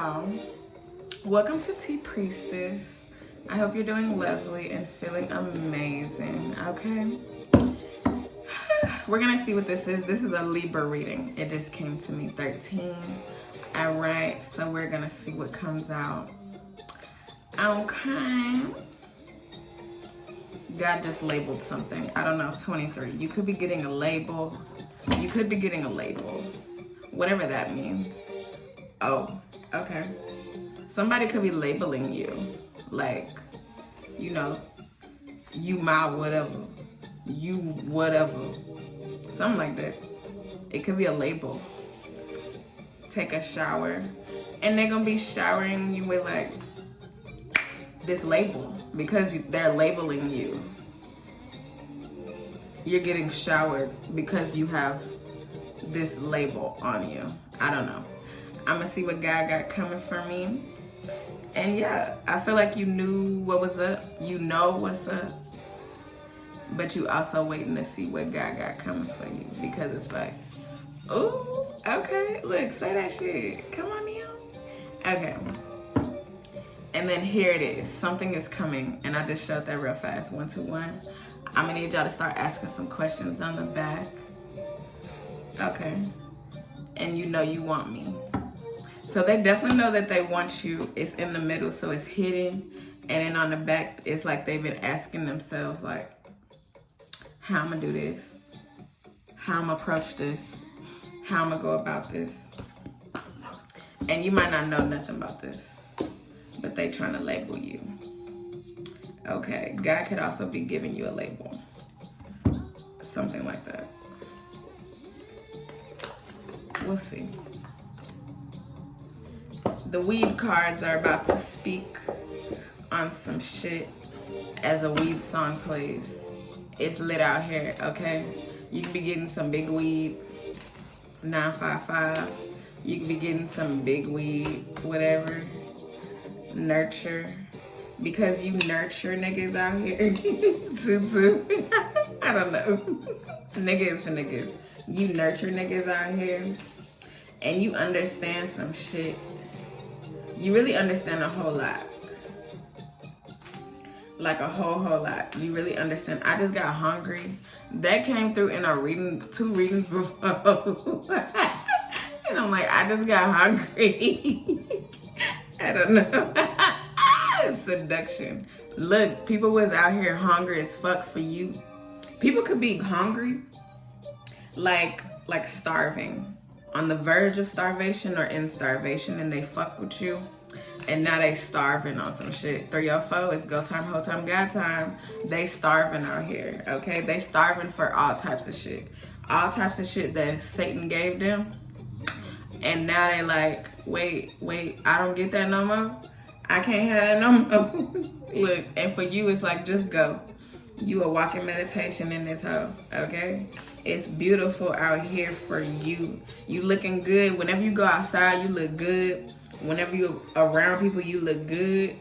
y'all. Welcome to Tea Priestess. I hope you're doing lovely and feeling amazing, okay? We're gonna see what this is. This is a Libra reading. It just came to me, 13. All right, so we're gonna see what comes out. Okay. God just labeled something. I don't know, 23. You could be getting a label. You could be getting a label. Whatever that means. Oh, okay. Somebody could be labeling you. Like, you know, you my whatever. You whatever. Something like that. It could be a label. Take a shower. And they're gonna be showering you with like this label. Because they're labeling you. You're getting showered because you have this label on you. I don't know. I'm gonna see what God got coming for me. And yeah, I feel like you knew what was up. You know what's up. But you also waiting to see what God got coming for you. Because it's like, ooh, okay, look, say that shit. Come on, Neil. Okay. And then here it is. Something is coming. And I just showed that real fast. 1, 2, 1. I'm gonna need y'all to start asking some questions on the back. Okay. And you know you want me. So they definitely know that they want you. It's in the middle, so it's hidden. And then on the back, it's like they've been asking themselves, like, how I'm gonna do this? How I'm gonna approach this? How I'm gonna go about this? And you might not know nothing about this, but they trying to label you. Okay, God could also be giving you a label. Something like that. We'll see. The weed cards are about to speak on some shit as a weed song plays. It's lit out here, okay? You can be getting some big weed, 955. You can be getting some big weed, whatever. Nurture. Because you nurture niggas out here. Tutu. I don't know. Nigga is for niggas. You nurture niggas out here. And you understand some shit. You really understand a whole lot. Like a whole lot. You really understand. I just got hungry. That came through in a reading, 2 readings before. And I'm like, I just got hungry. I don't know. Seduction. Look, people was out here hungry as fuck for you. People could be hungry, like starving. On the verge of starvation or in starvation, and they fuck with you, and now they starving on some shit. 3 or 4 is go time, whole time, God time. They starving out here, okay? They starving for all types of shit. All types of shit that Satan gave them. And now they like, wait, I don't get that no more. I can't have that no more. Look, and for you, it's like, just go. You a walking meditation in this hoe, okay? It's beautiful out here for you. You looking good. Whenever you go outside, you look good. Whenever you around people, you look good.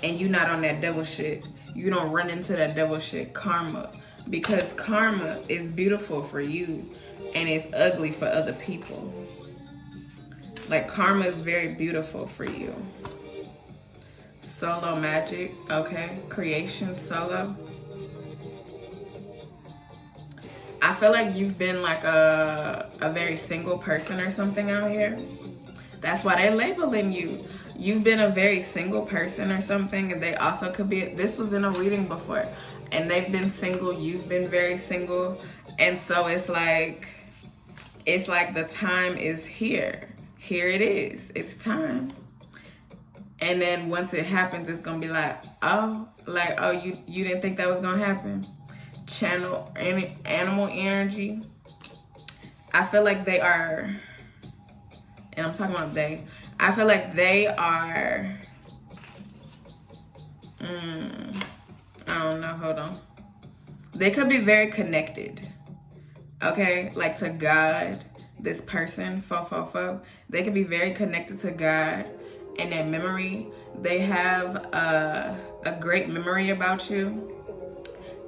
And you not on that devil shit. You don't run into that devil shit, karma. Because karma is beautiful for you and it's ugly for other people. Like, karma is very beautiful for you. Solo magic, okay? Creation, solo. I feel like you've been like a very single person or something out here. That's why they're labeling you. You've been a very single person or something, and they also could be, this was in a reading before, and they've been single, you've been very single, and so it's like the time is here. Here it is. It's time. And then once it happens, it's gonna be like, oh, you didn't think that was gonna happen? Channel animal energy. I feel like they are, and I'm talking about they, I feel like they are, I don't know, hold on. They could be very connected, okay? Like to God, this person, they could be very connected to God and their memory. They have a great memory about you.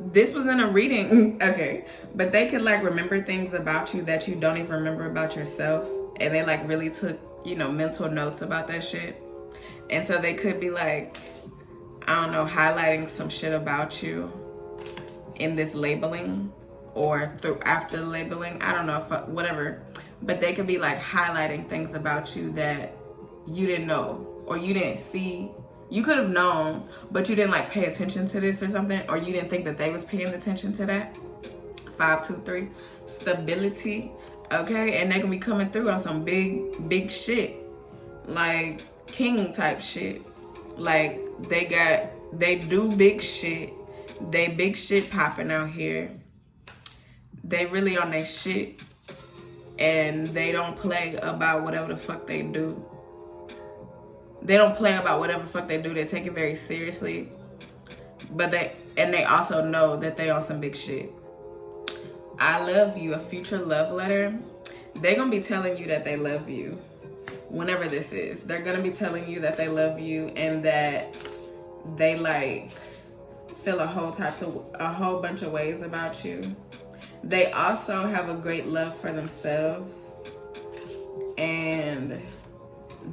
This was in a reading, okay, but they could like remember things about you that you don't even remember about yourself, and they like really took you know, mental notes about that shit. And so they could be like, I don't know, highlighting some shit about you in this labeling or through after the labeling. I don't know, if whatever. But they could be like highlighting things about you that you didn't know or you didn't see. You could have known, but you didn't like pay attention to this or something, or you didn't think that they was paying attention to that. 5, 2, 3, stability. Okay, and they can be coming through on some big shit, like king type shit. Like they do big shit. They big shit popping out here. They really on their shit, and they don't play about whatever the fuck they do. They don't play about whatever the fuck they do. They take it very seriously, but they also know that they on some big shit. I love you, a future love letter. They're gonna be telling you that they love you whenever this is. They're gonna be telling you that they love you and that they like feel a whole bunch of ways about you. They also have a great love for themselves, and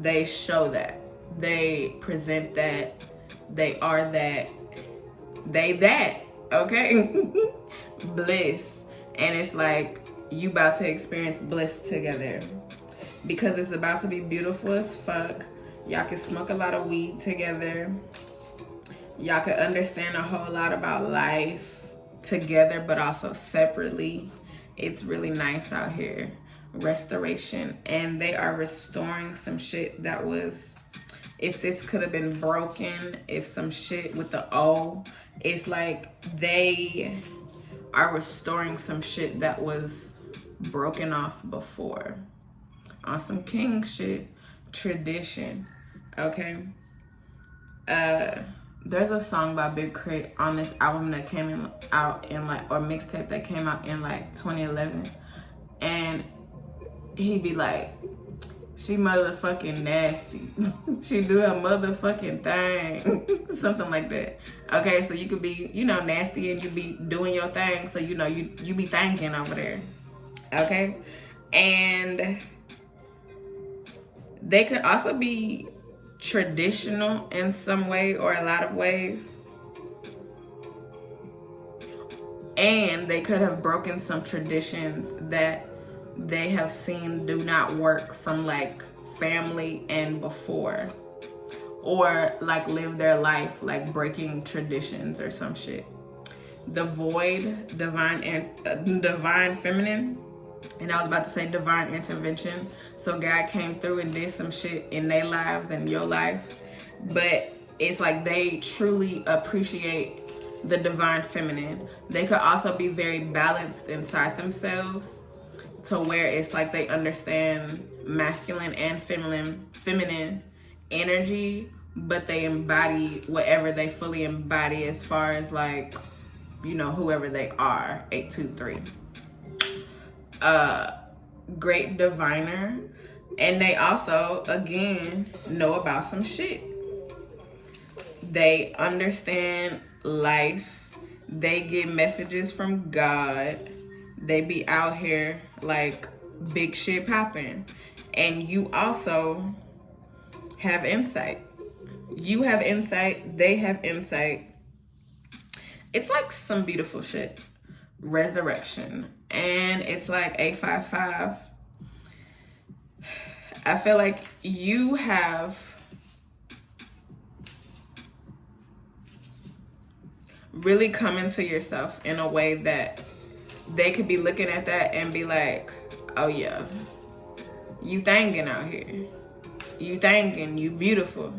they show that. They present that. They are that. They that, okay? Bliss. And it's like you about to experience bliss together, because it's about to be beautiful as fuck. Y'all can smoke a lot of weed together. Y'all can understand a whole lot about life together, but also separately. It's really nice out here. Restoration. And they are restoring some shit that was, if this could have been broken, if some shit with the O, it's like they are restoring some shit that was broken off before. On some king shit. Tradition. Okay. There's a song by Big Crit on this album that came out in like, or mixtape that came out in like 2011. And he be like, she motherfucking nasty. She do her motherfucking thing. Something like that. Okay, so you could be, you know, nasty and you be doing your thing. So, you know, you be thinking over there. Okay? And they could also be traditional in some way or a lot of ways. And they could have broken some traditions that they have seen do not work from like family and before, or like live their life like breaking traditions or some shit. The void, divine feminine, and I was about to say divine intervention. So God came through and did some shit in their lives and your life, but it's like they truly appreciate the divine feminine. They could also be very balanced inside themselves, to where it's like they understand masculine and feminine energy, but they embody whatever they fully embody as far as like, you know, whoever they are. 823. Great diviner. And they also, again, know about some shit. They understand life. They get messages from God. They be out here like big shit popping. And you also have insight. You have insight. They have insight. It's like some beautiful shit. Resurrection. And it's like 855. I feel like you have really come into yourself in a way that they could be looking at that and be like, oh yeah, you thinking out here. You thinking, you beautiful.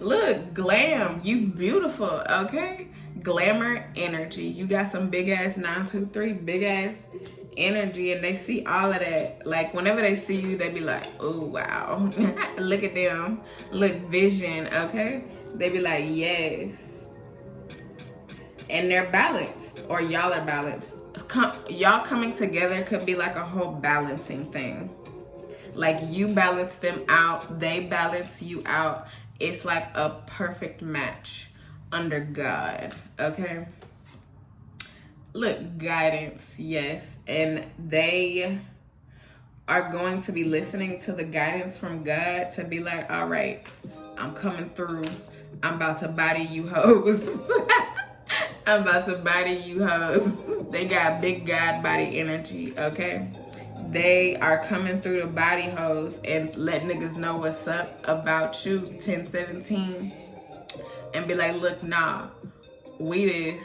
Look, glam, you beautiful, okay? Glamour energy. You got some big ass 923, big ass energy, and they see all of that. Like whenever they see you, they be like, oh wow. Look at them. Look, vision, okay? They be like, yes. And they're balanced, or y'all are balanced. Y'all coming together could be like a whole balancing thing. Like you balance them out, they balance you out. It's like a perfect match under God, okay? Look, guidance, yes. And they are going to be listening to the guidance from God to be like, all right, I'm coming through. I'm about to body you hoes. I'm about to body you hoes. They got big God body energy, okay? They are coming through the body hoes and let niggas know what's up about you, 1017. And be like, look, nah, we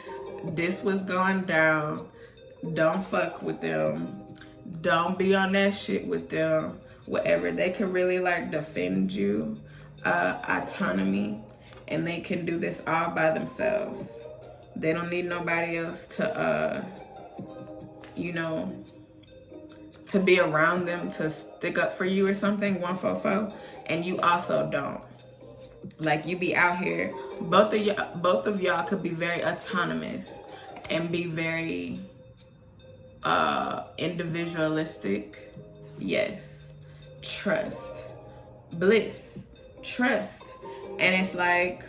this was going down. Don't fuck with them. Don't be on that shit with them. Whatever. They can really like defend you, autonomy, and they can do this all by themselves. They don't need nobody else to, you know, to be around them to stick up for you or something, 144. And you also don't. Like, you be out here, both of y'all could be very autonomous and be very individualistic. Yes. Trust. Bliss. Trust. And it's like,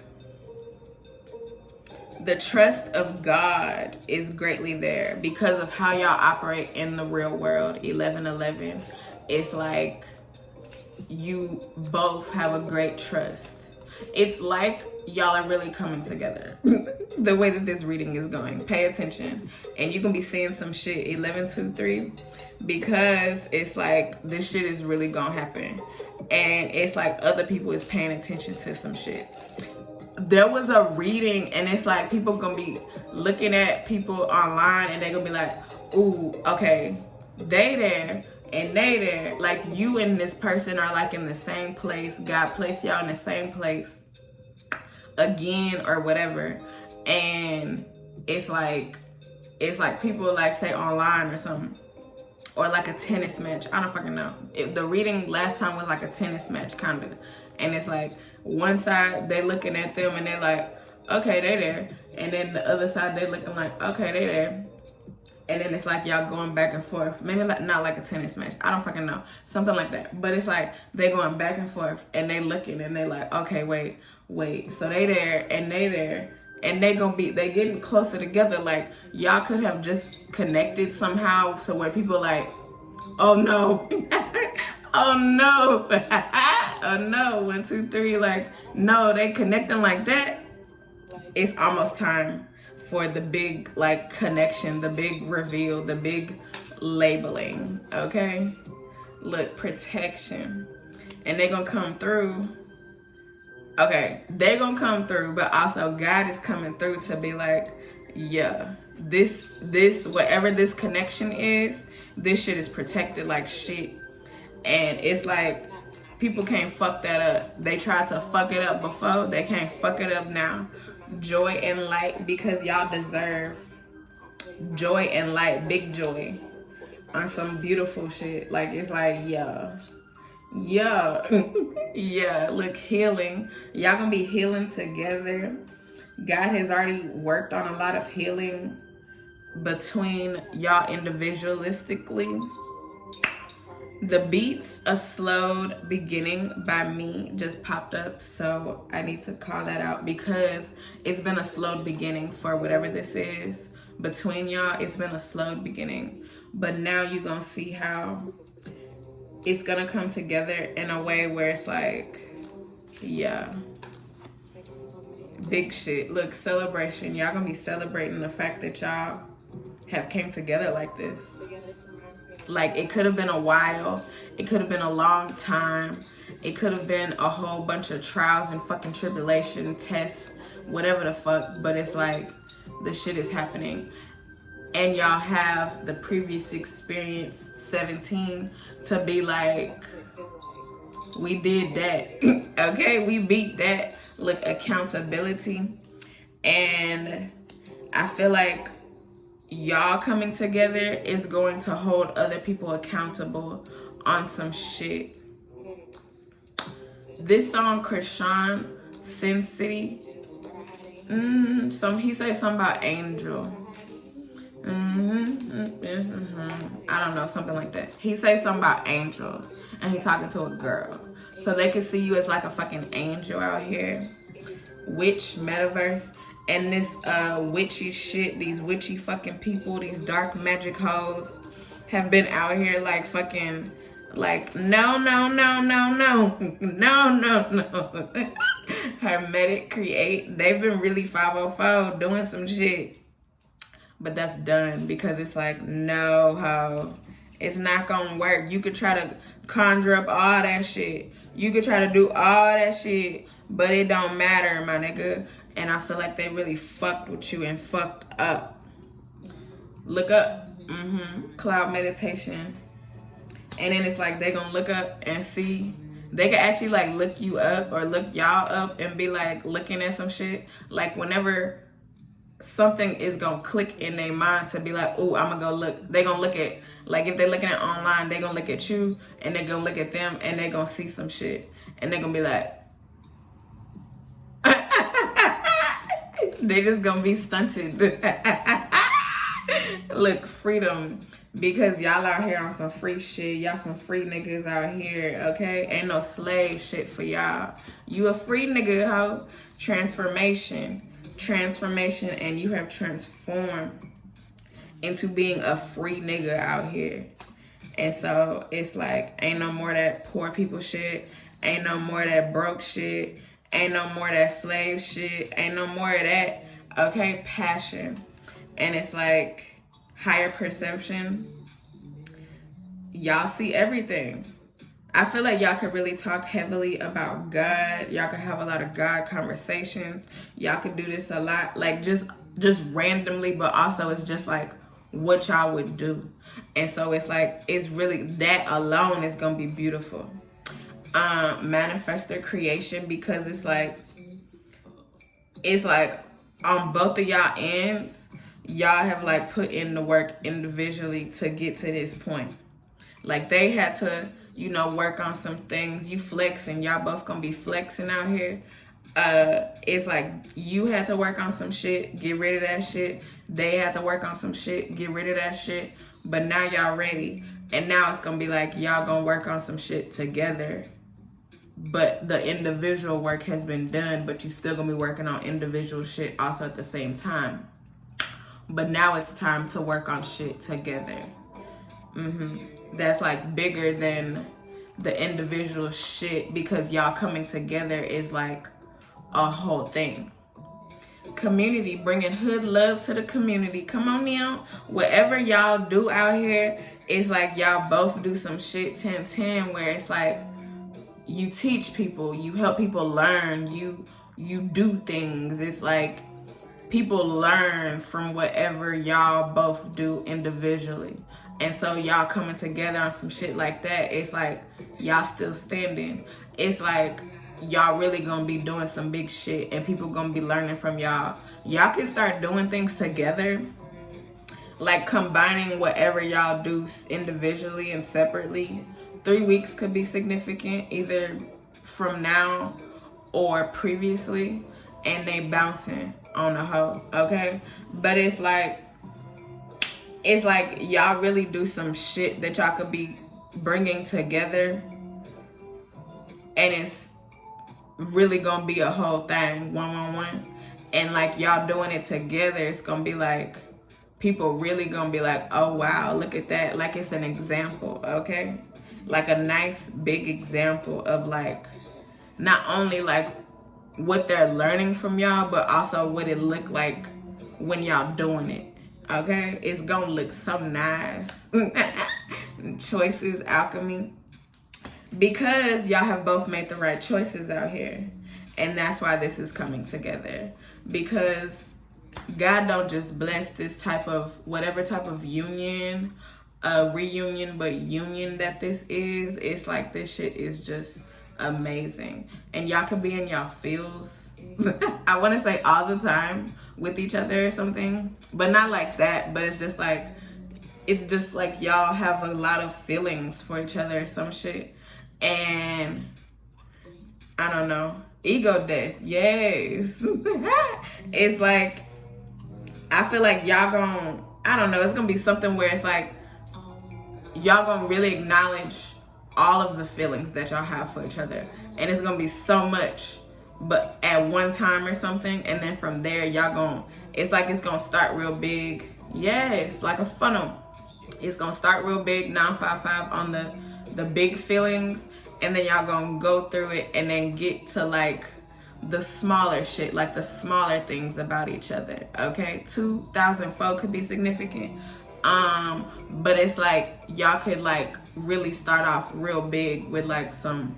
the trust of God is greatly there because of how y'all operate in the real world. 1111. It's like you both have a great trust. It's like y'all are really coming together. The way that this reading is going. Pay attention. And you can be seeing some shit 1123 because it's like this shit is really gonna happen. And it's like other people is paying attention to some shit. There was a reading and it's like people gonna be looking at people online and they gonna be like, ooh, okay, they there and they there. Like, you and this person are like in the same place. God placed y'all in the same place again or whatever. And it's like people like say online or something, or like a tennis match. I don't fucking know. The reading last time was like a tennis match kind of. And it's like one side they looking at them and they're like, okay, they there. And then the other side they looking like, okay, they there. And then it's like y'all going back and forth. Maybe like, not like a tennis match. I don't fucking know. Something like that. But it's like they going back and forth and they looking and they like, okay, wait. So they there and they there. And they getting closer together. Like, y'all could have just connected somehow so where people like, oh no. Oh no. Oh no. 1, 2, 3. Like, no, they connecting like that. It's almost time for the big like connection, the big reveal, the big labeling. Okay? Look, protection. And they're gonna come through. Okay, they're gonna come through, but also God is coming through to be like, yeah, this whatever this connection is, this shit is protected like shit. And it's like people can't fuck that up. They tried to fuck it up before, they can't fuck it up now. Joy and light, because y'all deserve joy and light, big joy on some beautiful shit. Like, it's like, yeah. Yeah, look, healing. Y'all gonna be healing together. God has already worked on a lot of healing between y'all individualistically. The beats, a slowed beginning by me, just popped up, so I need to call that out because it's been a slowed beginning for whatever this is. Between y'all, it's been a slowed beginning. But now you're gonna see how it's gonna come together in a way where it's like, yeah, big shit. Look, celebration. Y'all gonna be celebrating the fact that y'all have came together like this. Like, it could have been a while. It could have been a long time. It could have been a whole bunch of trials and fucking tribulation, tests, whatever the fuck. But it's like, the shit is happening. And y'all have the previous experience, 17, to be like, we did that. Okay, we beat that. Look, accountability. And I feel like y'all coming together is going to hold other people accountable on some shit. This song, Krishan, Sin City, he said something about angel. I don't know, something like that. He says something about angel, and he talking to a girl. So they can see you as like a fucking angel out here. Witch, metaverse. And this witchy shit, these witchy fucking people, these dark magic hoes have been out here like fucking Like, no, no, no, no, no, no, no, no. Hermetic create. They've been really 504 doing some shit. But that's done because it's like, no, ho. It's not gonna work. You could try to conjure up all that shit. You could try to do all that shit, but it don't matter, my nigga. And I feel like they really fucked with you and fucked up. Look up. Cloud meditation. And then it's like they gonna look up and see. They can actually like look you up or look y'all up and be like looking at some shit. Like whenever something is gonna click in their mind to be like, oh, I'm gonna go look. They gonna look at, like if they're looking at online, they gonna look at you and they gonna look at them and they gonna see some shit. And they gonna be like, they just gonna be stunted. Look, freedom. Because y'all out here on some free shit. Y'all some free niggas out here, okay? Ain't no slave shit for y'all. You a free nigga, ho. Transformation, and you have transformed into being a free nigga out here. And so it's like, ain't no more that poor people shit. Ain't no more that broke shit. Ain't no more that slave shit. Ain't no more of that, okay? Passion. And it's like, higher perception. Y'all see everything. I feel like y'all could really talk heavily about God. Y'all could have a lot of God conversations. Y'all could do this a lot, like just randomly, but also it's just like what y'all would do. And so it's like, it's really, that alone is gonna be beautiful. Manifest their creation, because it's like on both of y'all ends, y'all have like put in the work individually to get to this point. Like they had to, you know, work on some things. You flexing, y'all both gonna be flexing out here. It's like you had to work on some shit, get rid of that shit. They had to work on some shit, get rid of that shit. But now y'all ready. And now it's gonna be like y'all gonna work on some shit together. But the individual work has been done, but you still gonna be working on individual shit also at the same time. But now it's time to work on shit together. That's like bigger than the individual shit, because y'all coming together is like a whole thing. Community, bringing hood love to the community. Come on now. Whatever y'all do out here, it's like y'all both do some shit 10-10 where it's like you teach people, you help people learn, you do things. It's like people learn from whatever y'all both do individually. And so y'all coming together on some shit like that, it's like y'all still standing. It's like y'all really gonna be doing some big shit and people gonna be learning from y'all. Y'all can start doing things together, like combining whatever y'all do individually and separately. 3 weeks could be significant, either from now or previously, and they bouncing on the hoe, okay? But it's like y'all really do some shit that y'all could be bringing together, and it's really gonna be a whole thing, one. And like y'all doing it together, it's gonna be like people really gonna be like, oh wow, look at that. Like it's an example, okay? Like a nice big example of like not only like what they're learning from y'all, but also what it look like when y'all doing it, okay? It's gonna look so nice. Choices, alchemy. Because y'all have both made the right choices out here. And that's why this is coming together. Because God don't just bless this type of, whatever type of union, reunion, but union that this is. It's like this shit is just amazing. And y'all can be in y'all feels. I want to say all the time with each other or something. But not like that. But it's just like y'all have a lot of feelings for each other or some shit. And I don't know, ego death, yes. It's like, I feel like y'all gonna, I don't know, it's gonna be something where it's like y'all gonna really acknowledge all of the feelings that y'all have for each other, and it's gonna be so much, but at one time or something, and then from there y'all gonna, it's like it's gonna start real big. Yes, like a funnel. It's gonna start real big, 955 on the the big feelings, and then y'all gonna go through it and then get to like the smaller shit, like the smaller things about each other. Okay, 2004 could be significant, but it's like y'all could like really start off real big with like some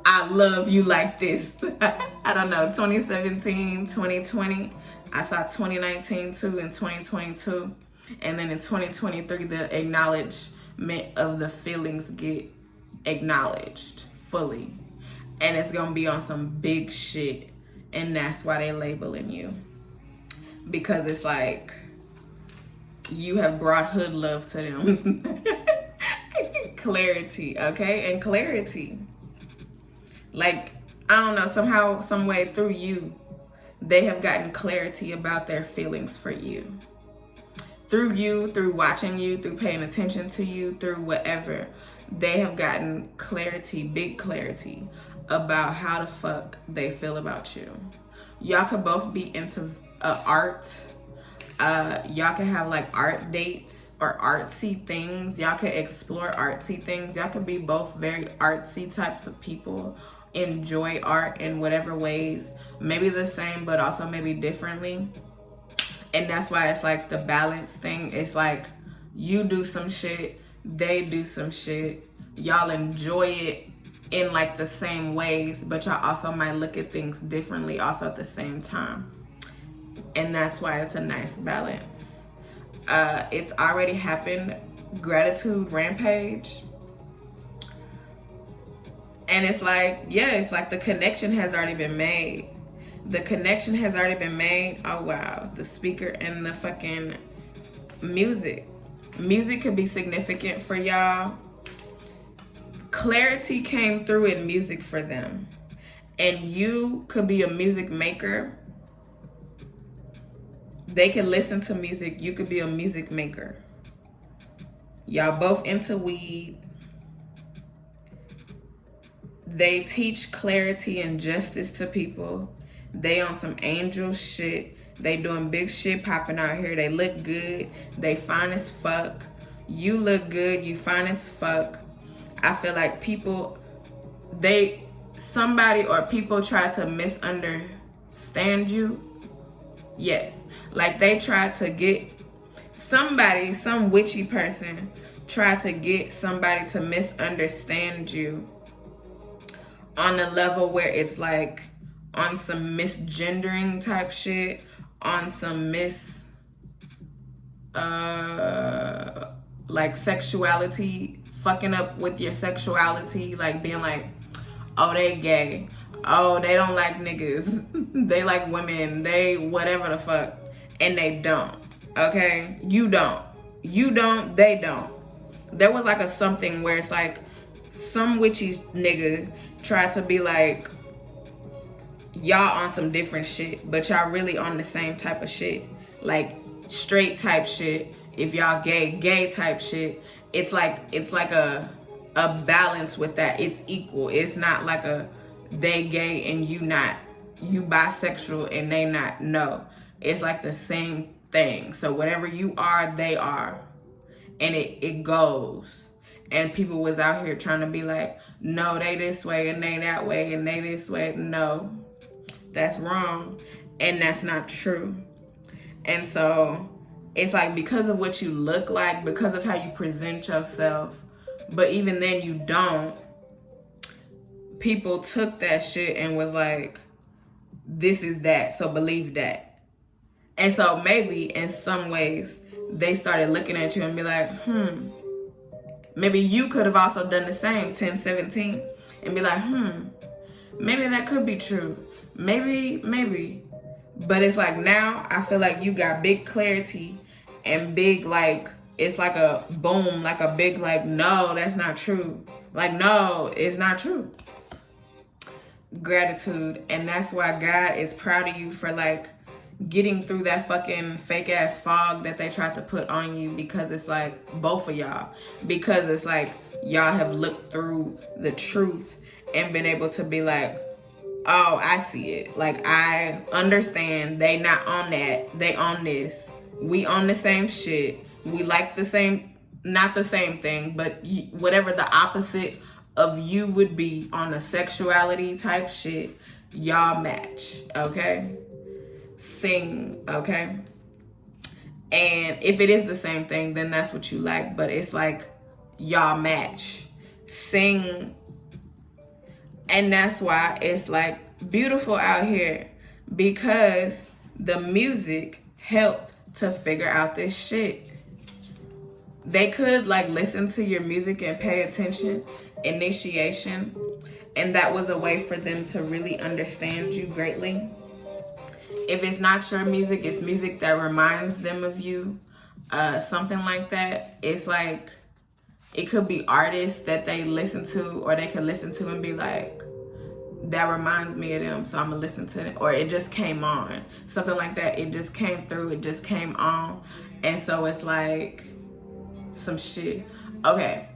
I love you like this. I don't know, 2017, 2020. I saw 2019 too, and 2022. And then in 2023, the acknowledgement of the feelings get acknowledged fully. And it's going to be on some big shit. And that's why they labeling you. Because it's like, you have brought hood love to them. Clarity, okay? And clarity. Like, I don't know, somehow, some way through you, they have gotten clarity about their feelings for you. Through you, through watching you, through paying attention to you, through whatever, they have gotten clarity, big clarity, about how the fuck they feel about you. Y'all could both be into art. Y'all could have like art dates or artsy things. Y'all could explore artsy things. Y'all could be both very artsy types of people. Enjoy art in whatever ways, maybe the same but also maybe differently. And that's why it's like the balance thing. It's like you do some shit, they do some shit, y'all enjoy it in like the same ways, but y'all also might look at things differently also at the same time. And that's why it's a nice balance. It's already happened. Gratitude rampage. And it's like, yeah, it's like the connection has already been made. The connection has already been made. Oh, wow. The speaker and the fucking music. Music could be significant for y'all. Clarity came through in music for them. And you could be a music maker. They can listen to music. You could be a music maker. Y'all both into weed. They teach clarity and justice to people. They on some angel shit. They doing big shit popping out here. They look good. They fine as fuck. You look good. You fine as fuck. I feel like people, somebody or people try to misunderstand you. Yes. Like they try to get somebody, some witchy person, try to get somebody to misunderstand you on a level where it's like on some misgendering type shit, on some like sexuality, fucking up with your sexuality, like being like, oh, they gay, oh, they don't like niggas, they like women, they whatever the fuck, and they don't, okay? You don't, they don't. There was like a something where it's like some witchy nigga tried to be like, y'all on some different shit, but y'all really on the same type of shit. Like straight type shit. If y'all gay type shit. It's like a balance with that. It's equal. It's not like a they gay and you not. You bisexual and they not. No. It's like the same thing. So whatever you are, they are. And it goes. And people was out here trying to be like, no, they this way and they that way and they this way. No, that's wrong. And that's not true. And so it's like because of what you look like, because of how you present yourself, but even then you don't, people took that shit and was like, this is that, so believe that. And so maybe in some ways they started looking at you and be like, maybe you could have also done the same, 10, 17, and be like, maybe that could be true. Maybe. But it's like now I feel like you got big clarity and big like, it's like a boom, like a big like, no, that's not true. Like, no, it's not true. Gratitude. And that's why God is proud of you for like getting through that fucking fake ass fog that they tried to put on you, because it's like both of y'all, because it's like y'all have looked through the truth and been able to be like, oh, I see it. Like, I understand they not on that. They on this. We on the same shit. We like the same not the same thing, but whatever the opposite of you would be on the sexuality type shit, y'all match, okay? Sing, okay? And if it is the same thing, then that's what you like. But it's like y'all match. Sing. And that's why it's like beautiful out here. Because the music helped to figure out this shit. They could like listen to your music and pay attention. Initiation. And that was a way for them to really understand you greatly. If it's not your music, it's music that reminds them of you, something like that. It's like, it could be artists that they listen to, or they could listen to and be like, that reminds me of them, so I'm gonna listen to it. Or it just came on, something like that. It just came through, it just came on. And so it's like some shit. Okay,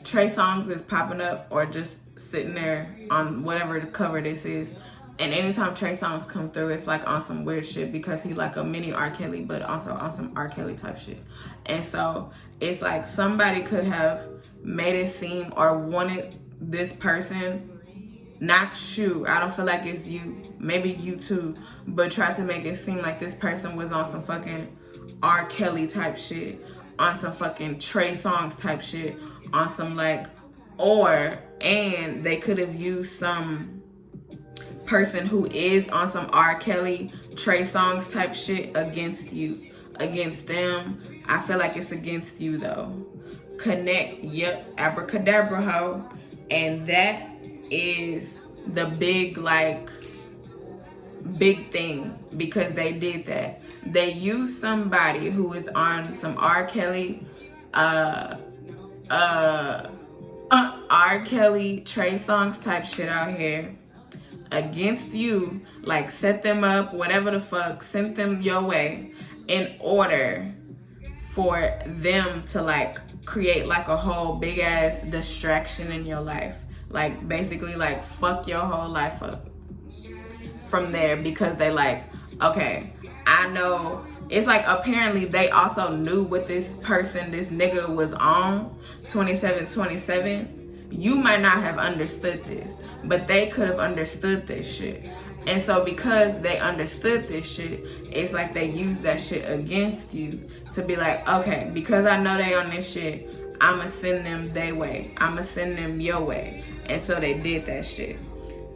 Trey Songz is popping up or just sitting there on whatever the cover this is. And anytime Trey Songz come through, it's like on some weird shit because he like a mini R. Kelly, but also on some R. Kelly type shit. And so it's like somebody could have made it seem or wanted this person, not you, I don't feel like it's you, maybe you too, but try to make it seem like this person was on some fucking R. Kelly type shit, on some fucking Trey Songz type shit, on some like, and they could have used some person who is on some R. Kelly, Trey Songz type shit against you, against them. I feel like it's against you though. Connect, yep, abracadabra ho. And that is the big like big thing, because they did that. They used somebody who is on some R. Kelly, R. Kelly, Trey Songz type shit out here against you, like set them up, whatever the fuck, sent them your way in order for them to like create like a whole big ass distraction in your life. Like basically like fuck your whole life up from there, because they like, okay, I know. It's like apparently they also knew what this person, this nigga was on 2727. You might not have understood this, but they could have understood this shit. And so because they understood this shit, it's like they used that shit against you to be like, okay, because I know they on this shit, I'ma send them their way. I'ma send them your way. And so they did that shit.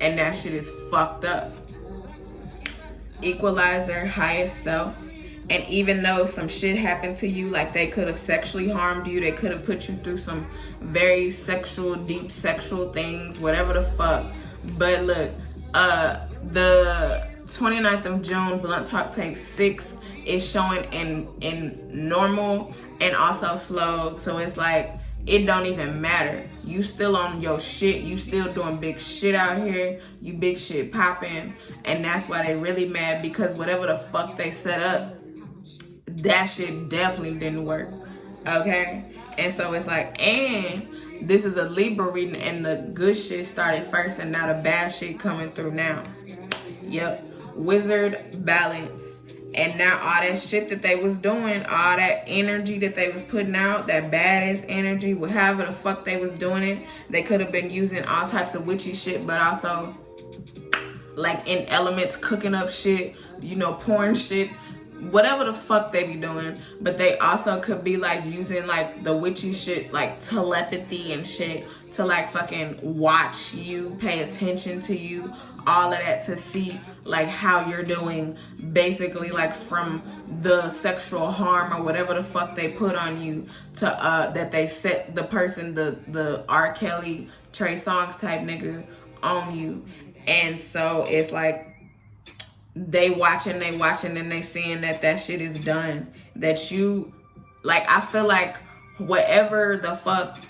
And that shit is fucked up. Equalizer, highest self. And even though some shit happened to you, like they could have sexually harmed you, they could have put you through some very sexual, deep sexual things, whatever the fuck. But look, the 29th of June, Blunt Talk Tape 6 is showing in normal and also slow. So it's like, it don't even matter. You still on your shit. You still doing big shit out here. You big shit popping. And that's why they really mad, because whatever the fuck they set up, that shit definitely didn't work. Okay? And so it's like, and this is a Libra reading, and the good shit started first and now the bad shit coming through now. Yep. Wizard balance. And now all that shit that they was doing, all that energy that they was putting out, that badass energy, however the fuck they was doing it, they could have been using all types of witchy shit, but also like in elements, cooking up shit, you know, porn shit, whatever the fuck they be doing. But they also could be like using like the witchy shit, like telepathy and shit, to like fucking watch you, pay attention to you, all of that, to see like how you're doing, basically like from the sexual harm or whatever the fuck they put on you, to that they set the person, the R. Kelly, Trey Songz type nigga on you. And so it's like they watching and they seeing that shit is done, that you like, I feel like whatever the fuck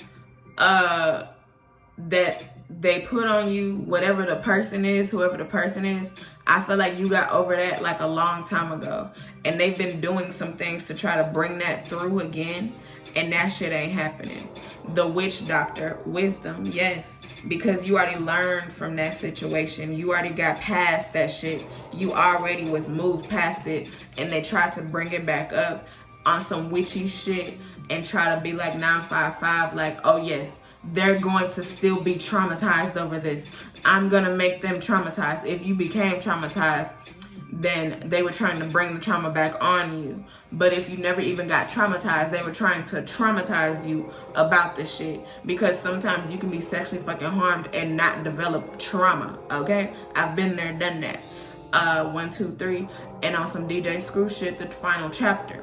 that they put on you, whatever the person is, whoever the person is, I feel like you got over that like a long time ago. And they've been doing some things to try to bring that through again, and that shit ain't happening. The witch doctor, wisdom, yes, because you already learned from that situation. You already got past that shit. You already was moved past it, and they tried to bring it back up on some witchy shit, and try to be like 955, like, oh yes, they're going to still be traumatized over this. I'm gonna make them traumatized. If you became traumatized, then they were trying to bring the trauma back on you. But if you never even got traumatized, they were trying to traumatize you about this shit. Because sometimes you can be sexually fucking harmed and not develop trauma, okay? I've been there, done that. 1, 2, 3, and on some DJ Screw shit, the final chapter.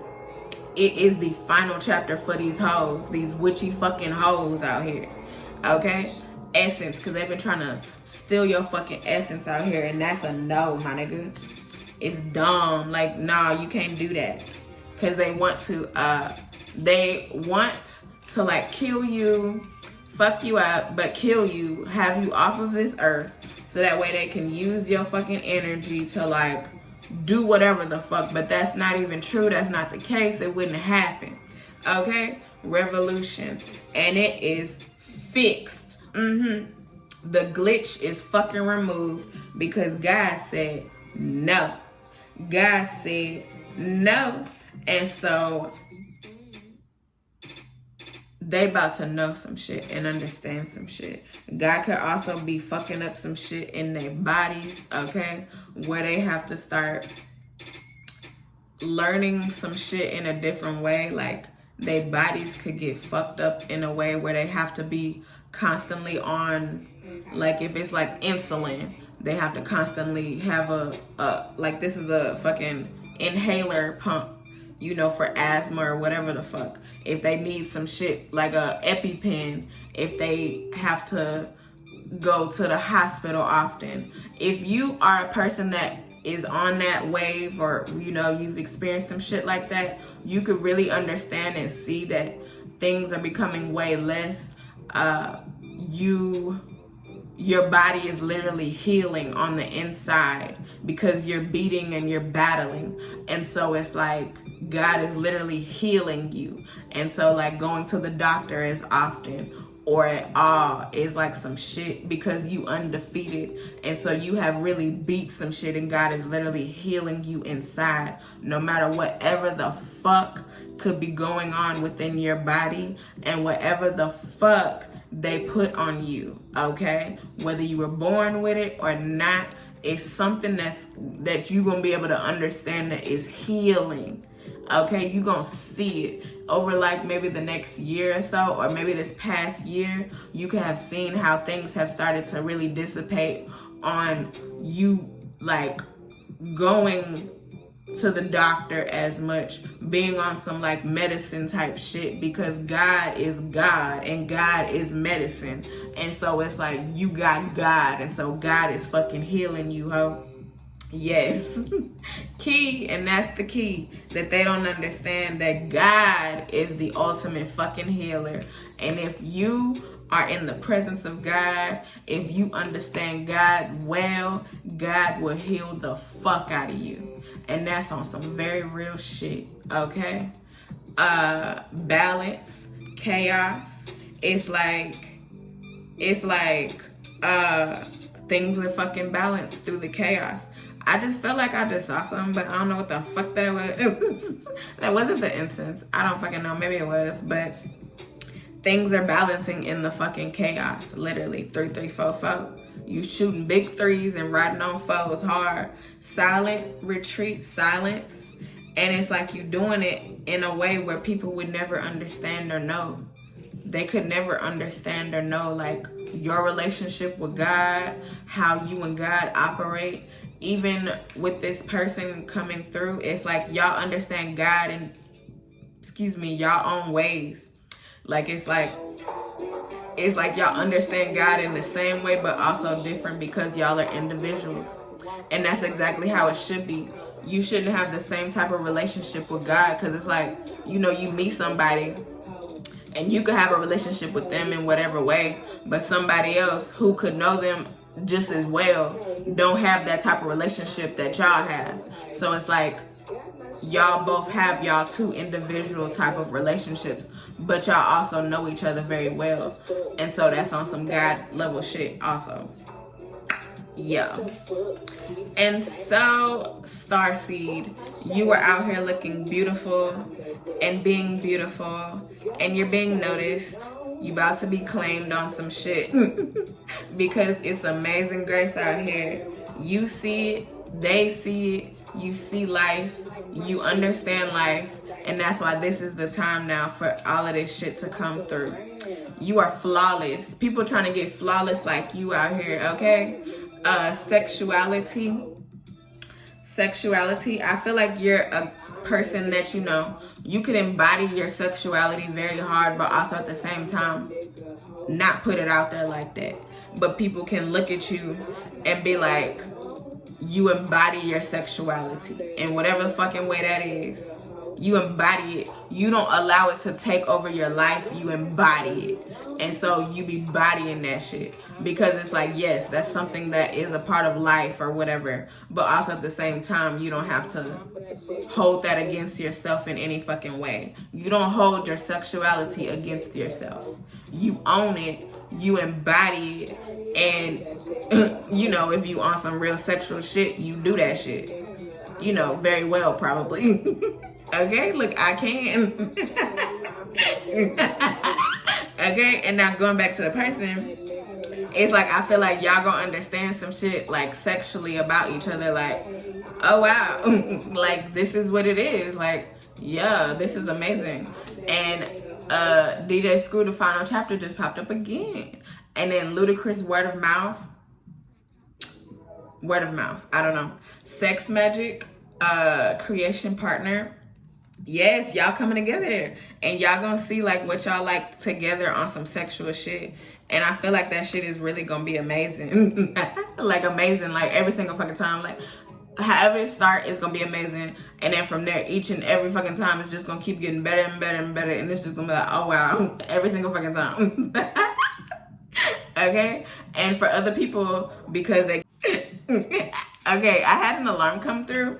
It is the final chapter for these hoes, these witchy fucking hoes out here, okay? Essence, because they've been trying to steal your fucking essence out here, and that's a no, my nigga. It's dumb. Like, nah, you can't do that. Because they want to like kill you, fuck you up, but kill you, have you off of this earth, so that way they can use your fucking energy to like do whatever the fuck. But that's not even true. That's not the case. It wouldn't happen. Okay? Revolution. And it is fixed. The glitch is fucking removed because God said no. God said no. And so they about to know some shit and understand some shit. God could also be fucking up some shit in their bodies, okay? Where they have to start learning some shit in a different way. Like, their bodies could get fucked up in a way where they have to be constantly on, like, if it's like insulin, they have to constantly have a like, this is a fucking inhaler pump, you know, for asthma or whatever the fuck. If they need some shit like a EpiPen, if they have to go to the hospital often. If you are a person that is on that wave, or, you know, you've experienced some shit like that, you could really understand and see that things are becoming way less. Your body is literally healing on the inside because you're beating and you're battling. And so it's like God is literally healing you. And so like going to the doctor as often or at all is like some shit because you undefeated. And so you have really beat some shit and God is literally healing you inside. No matter whatever the fuck could be going on within your body and whatever the fuck they put on you, okay? Whether you were born with it or not, it's something that you're gonna be able to understand that is healing, okay? You're gonna see it over like maybe the next year or so, or maybe this past year. You could have seen how things have started to really dissipate on you, like going to the doctor as much, being on some like medicine type shit, because God is God and God is medicine. And so it's like you got God, and so God is fucking healing you, ho. Yes. Key, and that's the key, that they don't understand that God is the ultimate fucking healer. And if you are in the presence of God, if you understand God well, God will heal the fuck out of you. And that's on some very real shit, okay? Balance, chaos. It's like things are fucking balanced through the chaos. I just felt like I just saw something, but I don't know what the fuck that was. That wasn't the incense. I don't fucking know. Maybe it was, but things are balancing in the fucking chaos. Literally, 3, 3, 4, 4. You shooting big threes and riding on foes hard. Silent retreat, silence. And it's like you doing it in a way where people would never understand or know. They could never understand or know, like, your relationship with God, how you and God operate. Even with this person coming through, it's like y'all understand God in, y'all own ways. Like, it's like y'all understand God in the same way, but also different, because y'all are individuals. And that's exactly how it should be. You shouldn't have the same type of relationship with God, because it's like, you know, you meet somebody and you could have a relationship with them in whatever way, but somebody else who could know them just as well don't have that type of relationship that y'all have. So it's like y'all both have y'all two individual type of relationships, but y'all also know each other very well. And so that's on some God level shit also. Yeah. And so, Starseed, you were out here looking beautiful and being beautiful, and you're being noticed. You about to be claimed on some shit because it's amazing grace out here. You see it, they see it, you see life, you understand life, and that's why this is the time now for all of this shit to come through. You are flawless. People trying to get flawless like you out here, okay? Sexuality, I feel like you're a person that, you know, you could embody your sexuality very hard, but also at the same time not put it out there like that. But people can look at you and be like, you embody your sexuality in whatever fucking way that is. You embody it. You don't allow it to take over your life. You embody it. And so you be bodying that shit. Because it's like, yes, that's something that is a part of life or whatever. But also at the same time, you don't have to hold that against yourself in any fucking way. You don't hold your sexuality against yourself. You own it. You embody it. And, you know, if you on some real sexual shit, you do that shit. You know, very well, probably. Okay, look, I can. Okay, and now going back to the person, it's like I feel like y'all gonna understand some shit like sexually about each other. Like, oh wow, like this is what it is. Like, yeah, this is amazing. And DJ Screw, the final chapter just popped up again. And then Ludacris, word of mouth. I don't know. Sex magic, creation partner. Yes, y'all coming together and y'all gonna see like what y'all like together on some sexual shit. And I feel like that shit is really gonna be amazing. Like amazing, like every single fucking time. Like however it start, it's gonna be amazing. And then from there, each and every fucking time, it's just gonna keep getting better and better and better. And it's just gonna be like, oh wow, every single fucking time. Okay? And for other people, because they okay, I had an alarm come through.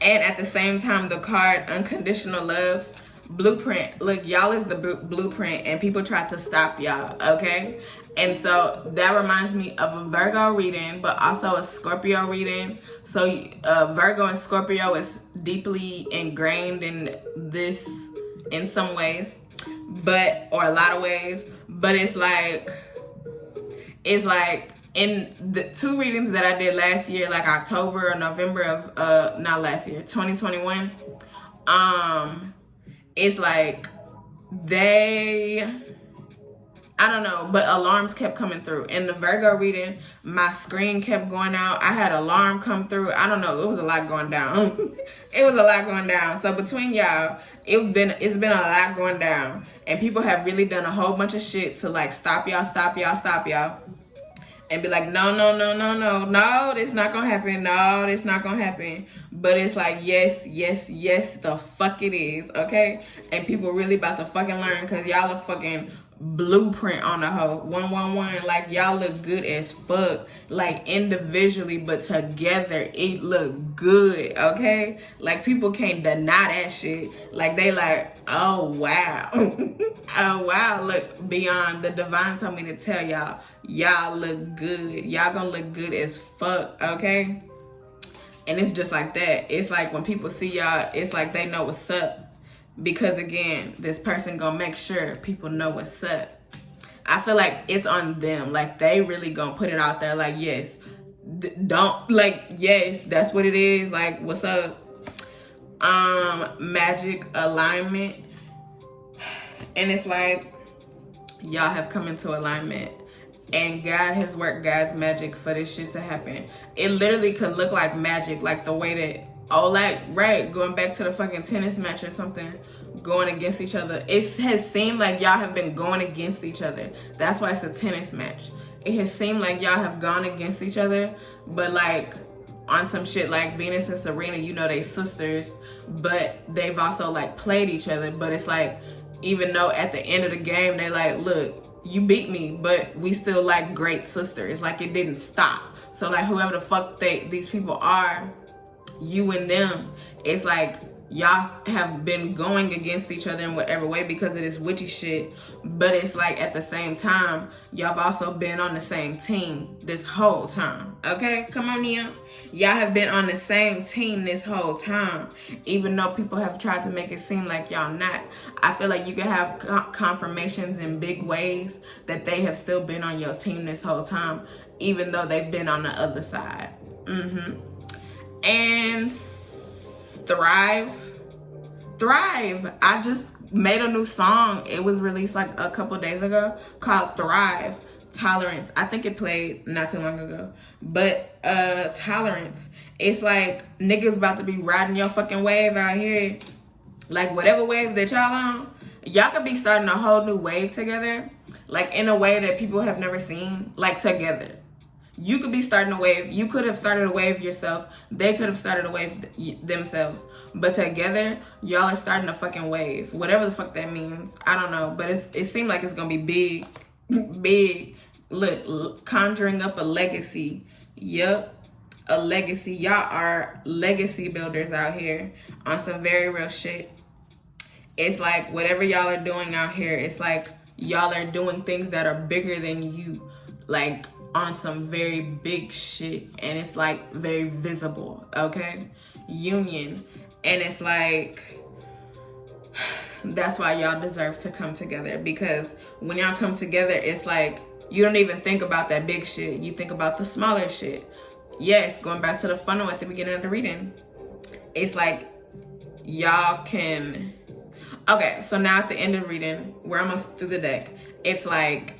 And at the same time, the card Unconditional Love Blueprint. Look, y'all is the blueprint and people try to stop y'all, okay? And so that reminds me of a Virgo reading, but also a Scorpio reading. So Virgo and Scorpio is deeply ingrained in this in some ways, or a lot of ways. But it's like in the 2 readings that I did last year, like October or November of, not last year, 2021, it's like I don't know, but alarms kept coming through. In the Virgo reading, my screen kept going out. I had alarm come through. I don't know. It was a lot going down. It was a lot going down. So between y'all, it's been a lot going down. And people have really done a whole bunch of shit to like stop y'all. And be like, no, this not gonna happen. No, this not gonna happen. But it's like, yes, the fuck it is, okay? And people really about to fucking learn because y'all are fucking blueprint on the hoe. 111, like y'all look good as fuck. Like individually, but together, it look good, okay? Like people can't deny that shit. Like they like, oh wow. Oh wow, look, beyond the divine told me to tell y'all, y'all look good. Y'all gonna look good as fuck, okay? And it's just like that. It's like when people see y'all, it's like they know what's up. Because again, this person gonna make sure people know what's up. I feel like it's on them. Like they really gonna put it out there. Like, yes, yes, that's what it is. Like, what's up? Magic alignment. And it's like, y'all have come into alignment. And God has worked God's magic for this shit to happen. It literally could look like magic, like the way that, going back to the fucking tennis match or something, going against each other. It has seemed like y'all have been going against each other. That's why it's a tennis match. It has seemed like y'all have gone against each other, but like on some shit like Venus and Serena, you know, they sisters, but they've also like played each other. But it's like, even though at the end of the game, they like, look, you beat me, but we still like great sisters. Like it didn't stop. So like whoever the fuck these people are, you and them, it's like y'all have been going against each other in whatever way because of this witchy shit. But it's like at the same time, y'all have also been on the same team this whole time. Okay, come on, Nia. Y'all have been on the same team this whole time, even though people have tried to make it seem like y'all not. I feel like you can have confirmations in big ways that they have still been on your team this whole time, even though they've been on the other side. And Thrive. I just made a new song. It was released like a couple days ago called Thrive. Tolerance. I think it played not too long ago. But Tolerance. It's like niggas about to be riding your fucking wave out here. Like whatever wave that y'all on, y'all could be starting a whole new wave together. Like in a way that people have never seen. Like together. You could be starting a wave. You could have started a wave yourself. They could have started a wave themselves. But together, y'all are starting a fucking wave. Whatever the fuck that means. I don't know. But it seemed like it's going to be big. Big. Look, conjuring up a legacy. Yup. A legacy. Y'all are legacy builders out here on some very real shit. It's like whatever y'all are doing out here, it's like y'all are doing things that are bigger than you. Like on some very big shit, and it's like very visible. Okay, union. And it's like that's why y'all deserve to come together, because when y'all come together, it's like you don't even think about that big shit, you think about the smaller shit. Yes, going back to the funnel at the beginning of the reading, it's like y'all can, okay, so now at the end of the reading, we're almost through the deck. It's like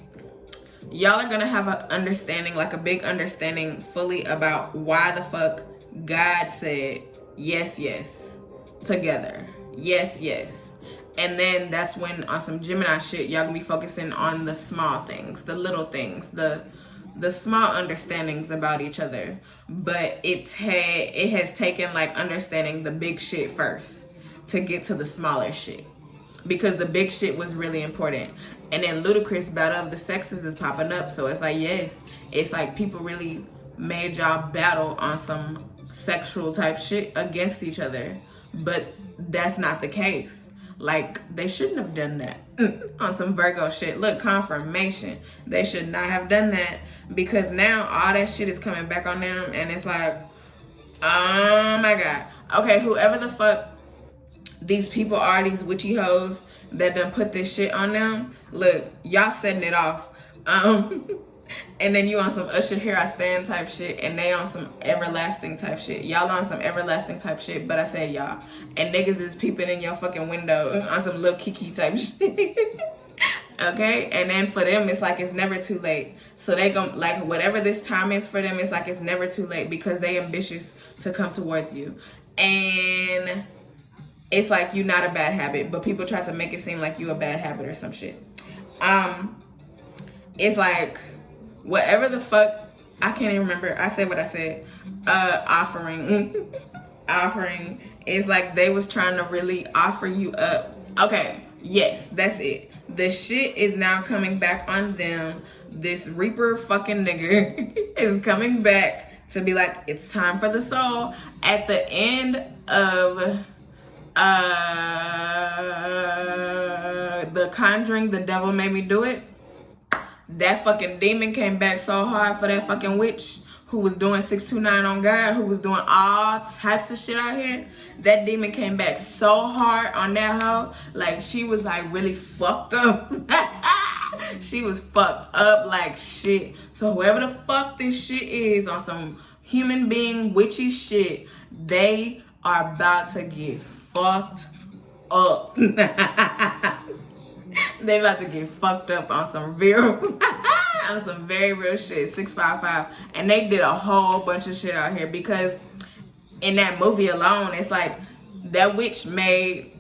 y'all are gonna have an understanding, like a big understanding fully about why the fuck God said yes, yes, together. Yes, yes. And then that's when on some Gemini shit, y'all gonna be focusing on the small things, the little things, the small understandings about each other. But it has taken like understanding the big shit first to get to the smaller shit, because the big shit was really important. And then Ludacris Battle of the Sexes is popping up. So it's like, yes, it's like people really made y'all battle on some sexual type shit against each other. But that's not the case. Like, they shouldn't have done that on some Virgo shit. Look, confirmation. They should not have done that, because now all that shit is coming back on them. And it's like, oh my God. Okay, whoever the fuck these people are, these witchy hoes that done put this shit on them, look, y'all setting it off. And then you on some Usher Here I Stand type shit, and they on some everlasting type shit. Y'all on some everlasting type shit, but I said y'all. And niggas is peeping in your fucking window on some Lil Kiki type shit. Okay? And then for them, it's like it's never too late. So they gon' like whatever this time is for them, it's like it's never too late, because they ambitious to come towards you. And it's like you not a bad habit, but people try to make it seem like you a bad habit or some shit. It's like whatever the fuck, I can't even remember. I said what I said. Offering. Offering. It's like they was trying to really offer you up. Okay, yes, that's it. The shit is now coming back on them. This Reaper fucking nigger is coming back to be like, it's time for the soul. At the end of The Conjuring, The Devil Made Me Do It, that fucking demon came back so hard for that fucking witch who was doing 629 on God, who was doing all types of shit out here. That demon came back so hard on that hoe. Like, she was like really fucked up. She was fucked up like shit. So whoever the fuck this shit is on some human being witchy shit, they are about to get fucked up. They about to get fucked up on some real, on some very real shit. 655, and they did a whole bunch of shit out here, because in that movie alone, it's like that witch made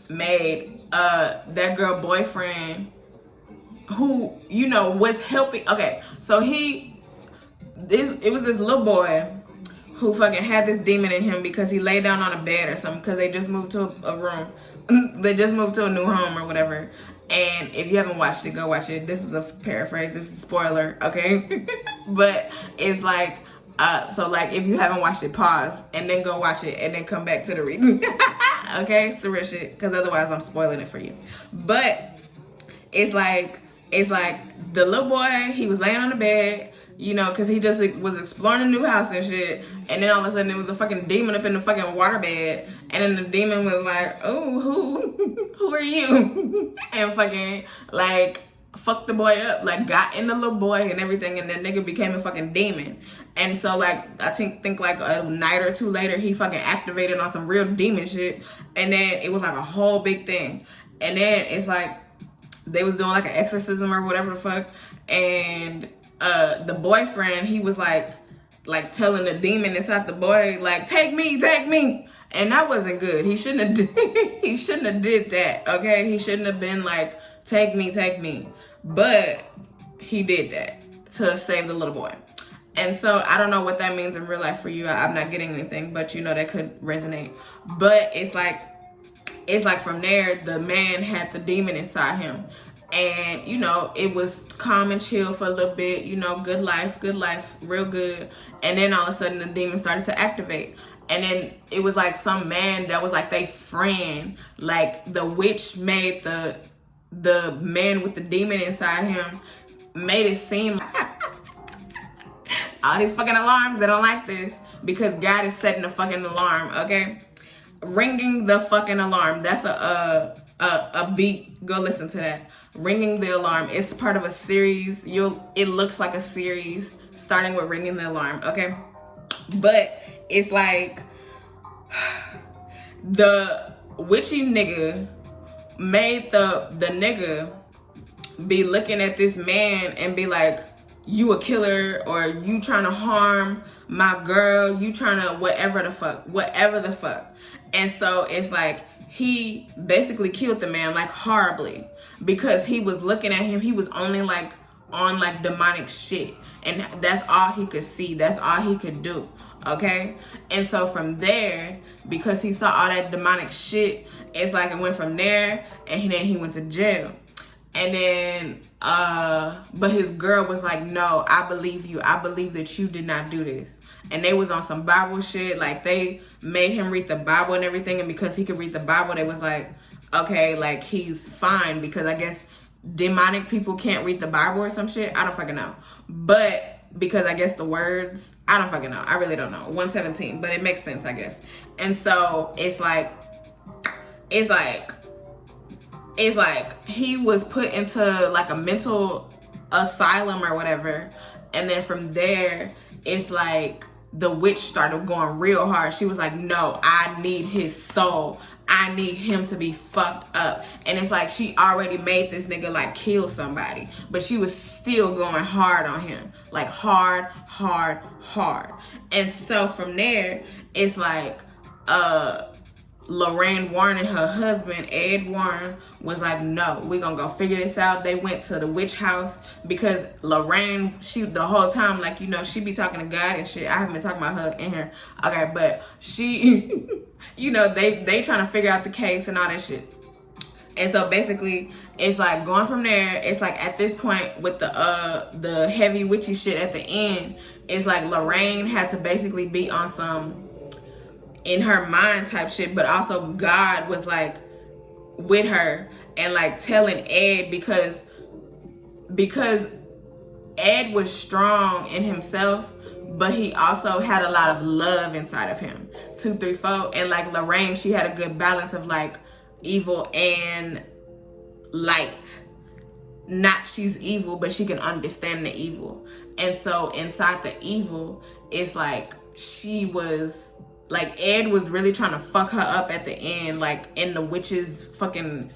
that girl boyfriend, who, you know, was helping. Okay, so it was this little boy who fucking had this demon in him because he lay down on a bed or something, because they just moved to a room. They just moved to a new home or whatever. And if you haven't watched it, go watch it. This is a paraphrase. This is a spoiler, okay? But it's like, so like if you haven't watched it, pause and then go watch it and then come back to the reading. Okay, surreal shit, because otherwise I'm spoiling it for you. But it's like the little boy, he was laying on the bed, you know, because he just was exploring a new house and shit. And then all of a sudden, there was a fucking demon up in the fucking waterbed. And then the demon was like, oh, who are you? And fucking, like, fucked the boy up. Like, got in the little boy and everything. And then nigga became a fucking demon. And so, like, I think like a night or two later, he fucking activated on some real demon shit. And then it was like a whole big thing. And then it's like, they was doing like an exorcism or whatever the fuck. And the boyfriend, he was like telling the demon inside the boy, like, take me. And that wasn't good. He shouldn't have did that, okay? He shouldn't have been like, take me. But he did that to save the little boy. And so I don't know what that means in real life for you. I'm not getting anything, but you know, that could resonate. But it's like from there, the man had the demon inside him. And, you know, it was calm and chill for a little bit, you know, good life, real good. And then all of a sudden the demon started to activate. And then it was like some man that was like they friend. Like the witch made the man with the demon inside him, made it seem like all these fucking alarms, they don't like this, because God is setting the fucking alarm, okay? Ringing the fucking alarm. That's a beat. Go listen to that. Ringing the alarm. It's part of a series. It looks like a series starting with ringing the alarm, okay? But it's like the witchy nigga made the nigga be looking at this man and be like, you a killer, or you trying to harm my girl, you trying to whatever the fuck. And so it's like he basically killed the man, like horribly, because he was looking at him. He was only like on like demonic shit, and that's all he could see. That's all he could do. Okay. And so from there, because he saw all that demonic shit, it's like it went from there, and then he went to jail. And then but his girl was like, no, I believe you. I believe that you did not do this. And they was on some Bible shit. Like, they made him read the Bible and everything. And because he could read the Bible, they was like, okay, like, he's fine. Because I guess demonic people can't read the Bible or some shit. I don't fucking know. But because I guess the words, I don't fucking know. I really don't know. 117. But it makes sense, I guess. And so it's like he was put into like a mental asylum or whatever. And then from there, it's like the witch started going real hard. She was like, no, I need his soul. I need him to be fucked up. And it's like she already made this nigga like kill somebody, but she was still going hard on him. Like hard. And so from there, it's like Lorraine Warren and her husband, Ed Warren, was like, no, we're gonna go figure this out. They went to the witch house because Lorraine, she the whole time, like, you know, she be talking to God and shit. I haven't been talking about her in here. Okay, but she, you know, they trying to figure out the case and all that shit. And so basically, it's like going from there, it's like at this point with the heavy witchy shit at the end, it's like Lorraine had to basically be on some in her mind type shit, but also God was like with her and like telling Ed, because Ed was strong in himself, but he also had a lot of love inside of him. 2, 3, 4. And like Lorraine, she had a good balance of like evil and light. Not she's evil, but she can understand the evil. And so inside the evil, it's like she was like, Ed was really trying to fuck her up at the end, like in the witch's fucking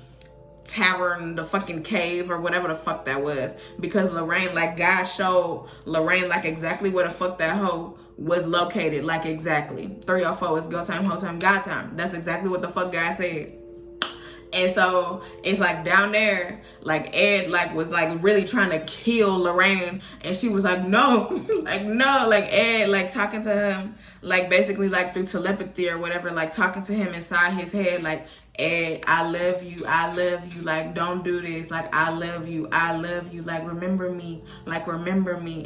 tavern, the fucking cave or whatever the fuck that was. Because Lorraine, like God showed Lorraine like exactly where the fuck that hoe was located. Like exactly. 3 or 4 is go time, hoe time, God time. That's exactly what the fuck God said. And so it's like down there, like Ed like was like really trying to kill Lorraine, and she was like, no, like no, like Ed like talking to him, like basically like through telepathy or whatever, like talking to him inside his head, like, Ed, I love you, like don't do this, like I love you, like remember me,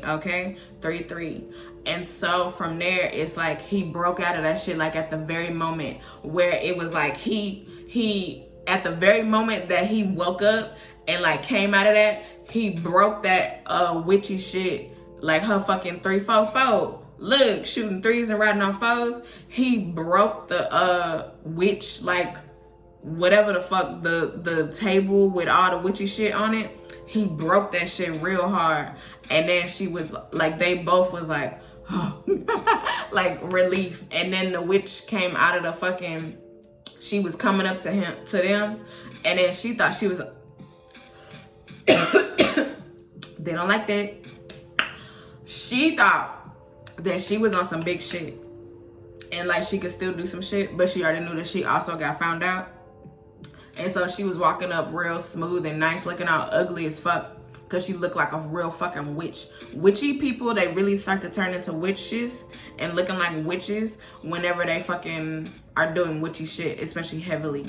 okay? 3-3. And so from there, it's like he broke out of that shit like at the very moment where it was like he at the very moment that he woke up and like came out of that, he broke that witchy shit, like her fucking 3-4-4. Look, shooting threes and riding on fours. He broke the witch, like whatever the fuck, the table with all the witchy shit on it. He broke that shit real hard. And then she was like, they both was like, like relief. And then the witch came out of the fucking, she was coming up to them, and then she thought she was they don't like that. She thought that she was on some big shit and like she could still do some shit, but she already knew that she also got found out. And so she was walking up real smooth and nice, looking all ugly as fuck, because she looked like a real fucking witch. Witchy people, they really start to turn into witches and looking like witches whenever they fucking are doing witchy shit, especially heavily.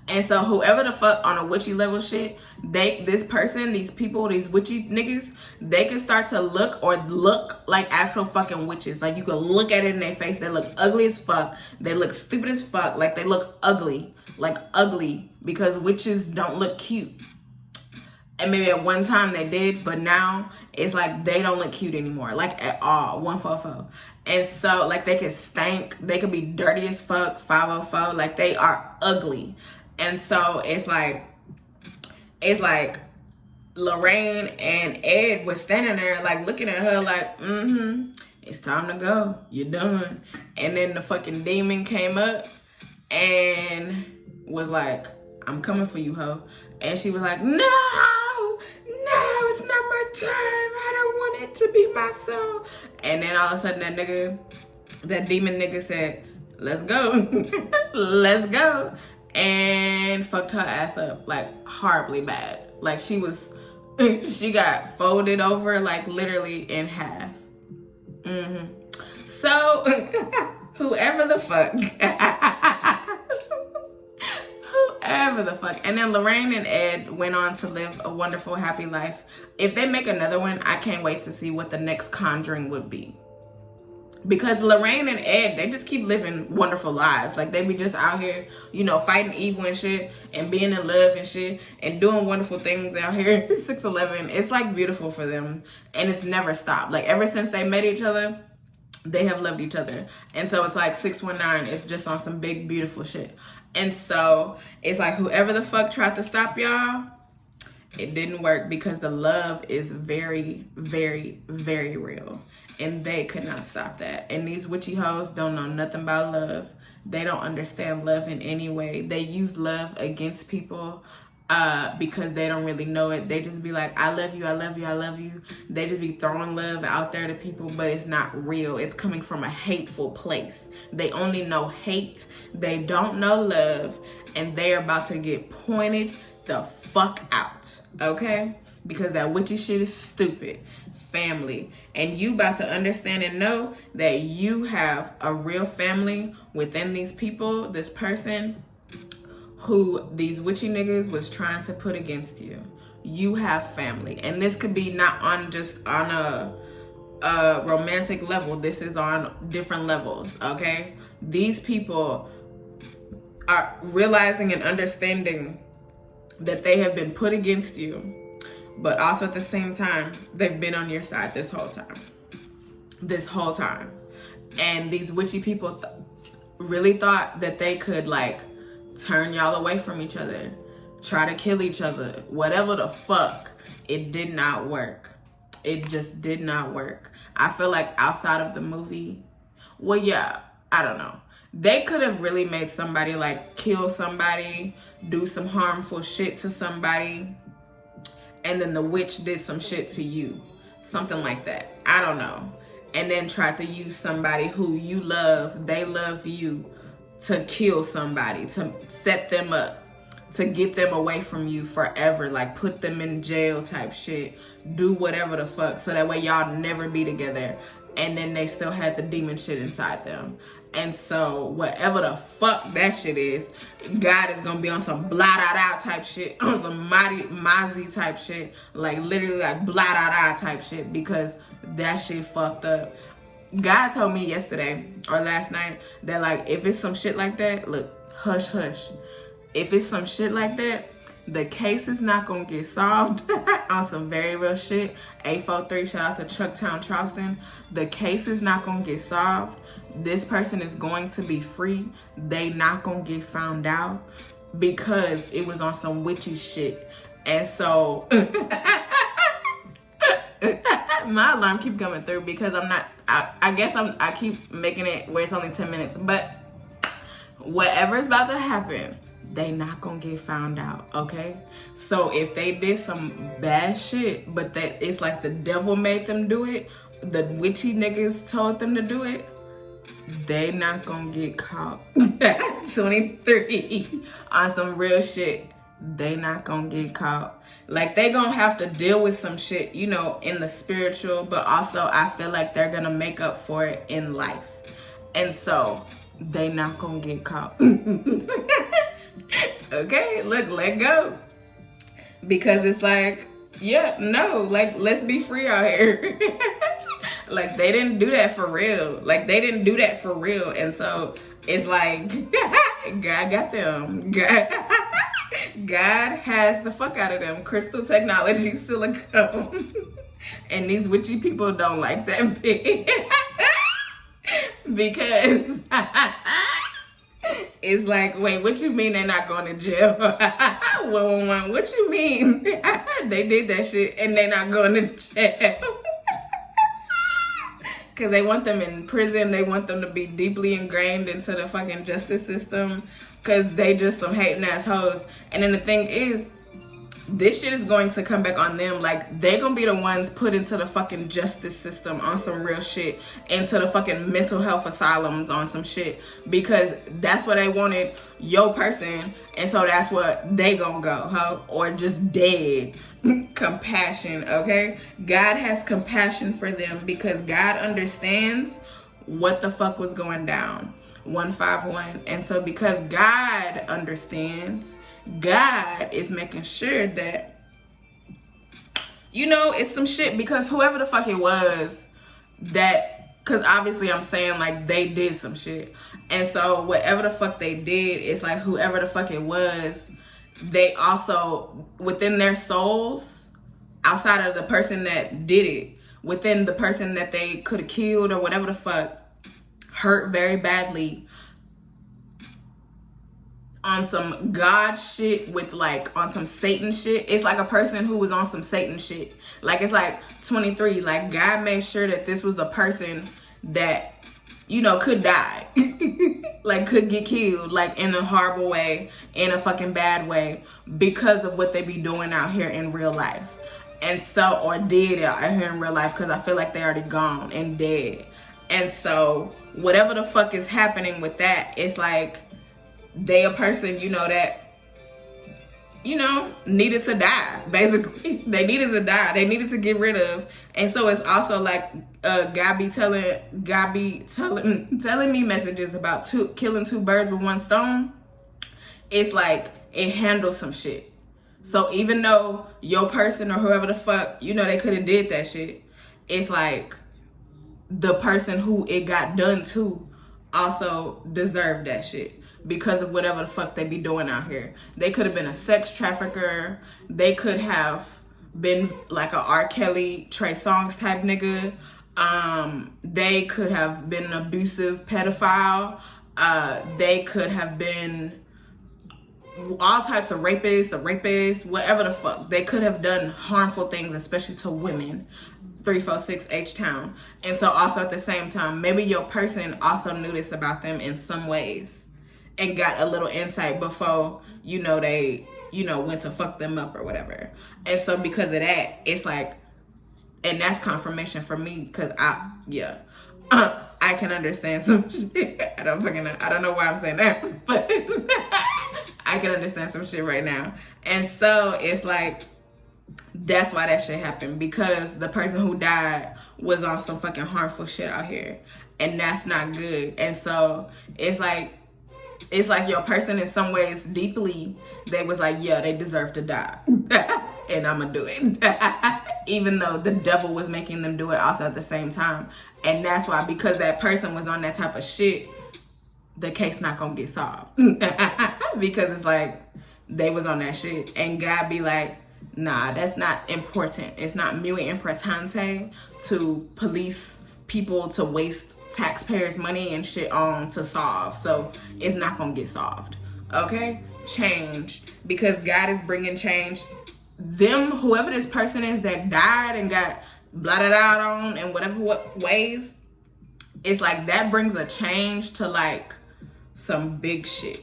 And so whoever the fuck on a witchy level shit, this person, these people, these witchy niggas, they can start to look like actual fucking witches. Like you can look at it in their face. They look ugly as fuck. They look stupid as fuck. Like they look ugly, because witches don't look cute. And maybe at one time they did, but now it's like they don't look cute anymore, like at all. 144. And so like they can stink, they could be dirty as fuck. 504, like they are ugly. And so it's like Lorraine and Ed was standing there like looking at her like, it's time to go, you're done. And then the fucking demon came up and was like, I'm coming for you, ho. And she was like, no, it's not my time. I don't want it to be my soul. And then all of a sudden that demon nigga said, let's go. Let's go. And fucked her ass up like horribly bad. Like she got folded over like literally in half. So whoever the fuck. And then Lorraine and Ed went on to live a wonderful, happy life. If they make another one, I can't wait to see what the next Conjuring would be. Because Lorraine and Ed, they just keep living wonderful lives. Like they be just out here, fighting evil and shit and being in love and shit and doing wonderful things out here. 6'11", it's like beautiful for them. And it's never stopped. Like ever since they met each other, they have loved each other. And so it's like 619, it's just on some big, beautiful shit. And so it's like whoever the fuck tried to stop y'all, it didn't work because the love is very, very, very real. And they could not stop that. And these witchy hoes don't know nothing about love. They don't understand love in any way. They use love against people because they don't really know it. They just be like, I love you, I love you, I love you. They just be throwing love out there to people, but it's not real. It's coming from a hateful place. They only know hate. They don't know love. And they're about to get pointed the fuck out, okay? Because that witchy shit is stupid. Family. And you about to understand and know that you have a real family within these people, this person who these witchy niggas was trying to put against you. You have family. And this could be not on just on a romantic level. This is on different levels, okay? These people are realizing and understanding that they have been put against you. But also at the same time, they've been on your side this whole time. This whole time. And these witchy people really thought that they could like turn y'all away from each other. Try to kill each other. Whatever the fuck. It did not work. It just did not work. I feel like outside of the movie, well, yeah, I don't know. They could have really made somebody like kill somebody, do some harmful shit to somebody, and then the witch did some shit to you. Something like that. I don't know. And then tried to use somebody who you love, they love you, to kill somebody, to set them up. to get them away from you forever, like put them in jail type shit, do whatever the fuck, so that way y'all never be together. And then they still had the demon shit inside them. And so whatever the fuck that shit is, God is gonna be on some blah da da type shit, on some Mozzie type shit, like literally like blah da da type shit, because that shit fucked up. God told me yesterday or last night that like if it's some shit like that, look, hush hush. If it's some shit like that, the case is not gonna get solved on some very real shit. 843, shout out to Chucktown, Charleston. The case is not gonna get solved. This person is going to be free. They not gonna get found out because it was on some witchy shit. And so my alarm keep coming through because I'm not, I guess I keep making it where it's only 10 minutes, but whatever is about to happen, they not gonna get found out, okay? So if they did some bad shit, but that it's like the devil made them do it, the witchy niggas told them to do it, they not gonna get caught. 23 on some real shit, they not gonna get caught. Like they gonna have to deal with some shit, you know, in the spiritual, but also I feel like they're gonna make up for it in life. And so they not gonna get caught. Okay, look, let go. Because it's like, yeah, no, like, let's be free out here. Like, they didn't do that for real. Like, they didn't do that for real. And so, it's like, God got them. God has the fuck out of them. Crystal technology, silicone. And these witchy people don't like that bit. Because it's like, wait, what you mean they're not going to jail? 111, what you mean? They did that shit and they're not going to jail. Because they want them in prison. They want them to be deeply ingrained into the fucking justice system. Because they just some hating ass hoes. And then the thing is, this shit is going to come back on them. Like, they're gonna be the ones put into the fucking justice system on some real shit, into the fucking mental health asylums on some shit, because that's what they wanted, your person, and so that's what they gonna go, huh? Or just dead. Compassion, okay? God has compassion for them because God understands what the fuck was going down. 151. And so because God understands, God is making sure that, you know, it's some shit, because whoever the fuck it was that, because obviously I'm saying like they did some shit. And so whatever the fuck they did, it's like whoever the fuck it was, they also, within their souls, outside of the person that did it, within the person that they could have killed or whatever the fuck, hurt very badly, on some God shit with like on some Satan shit. It's like a person who was on some Satan shit. Like it's like 23, like God made sure that this was a person that, you know, could die. Like could get killed, like in a horrible way, in a fucking bad way, because of what they be doing out here in real life. And so, or did out here in real life, because I feel like they already gone and dead. And so whatever the fuck is happening with that, it's like they a person, you know, that, you know, needed to die. Basically, they needed to die. They needed to get rid of. And so it's also like God be telling me messages about killing two birds with one stone. It's like it handles some shit. So even though your person or whoever the fuck, you know, they could have did that shit, it's like the person who it got done to also deserved that shit because of whatever the fuck they be doing out here. They could have been a sex trafficker. They could have been like a R. Kelly, Trey Songz type nigga. They could have been an abusive pedophile. They could have been all types of rapists, whatever the fuck. They could have done harmful things, especially to women. 346 H-Town. And so also at the same time, maybe your person also knew this about them in some ways and got a little insight before, you know, they, you know, went to fuck them up or whatever. And so because of that, it's like, and that's confirmation for me, because I can understand some shit. I don't know why I'm saying that, but I can understand some shit right now. And so it's like, that's why that shit happened, because the person who died was on some fucking harmful shit out here, and that's not good. And so it's like your person in some ways deeply, they was like, yeah, they deserve to die. And I'm gonna do it. Even though the devil was making them do it also at the same time. And that's why, because that person was on that type of shit, the case not gonna get solved. Because it's like, they was on that shit. And God be like, nah, that's not important. It's not muy importante to police people to waste taxpayers' money and shit on to solve. So it's not gonna get solved. Okay? Change. Because God is bringing change. Them, whoever this person is that died and got blotted out on in whatever ways, it's like that brings a change to like some big shit.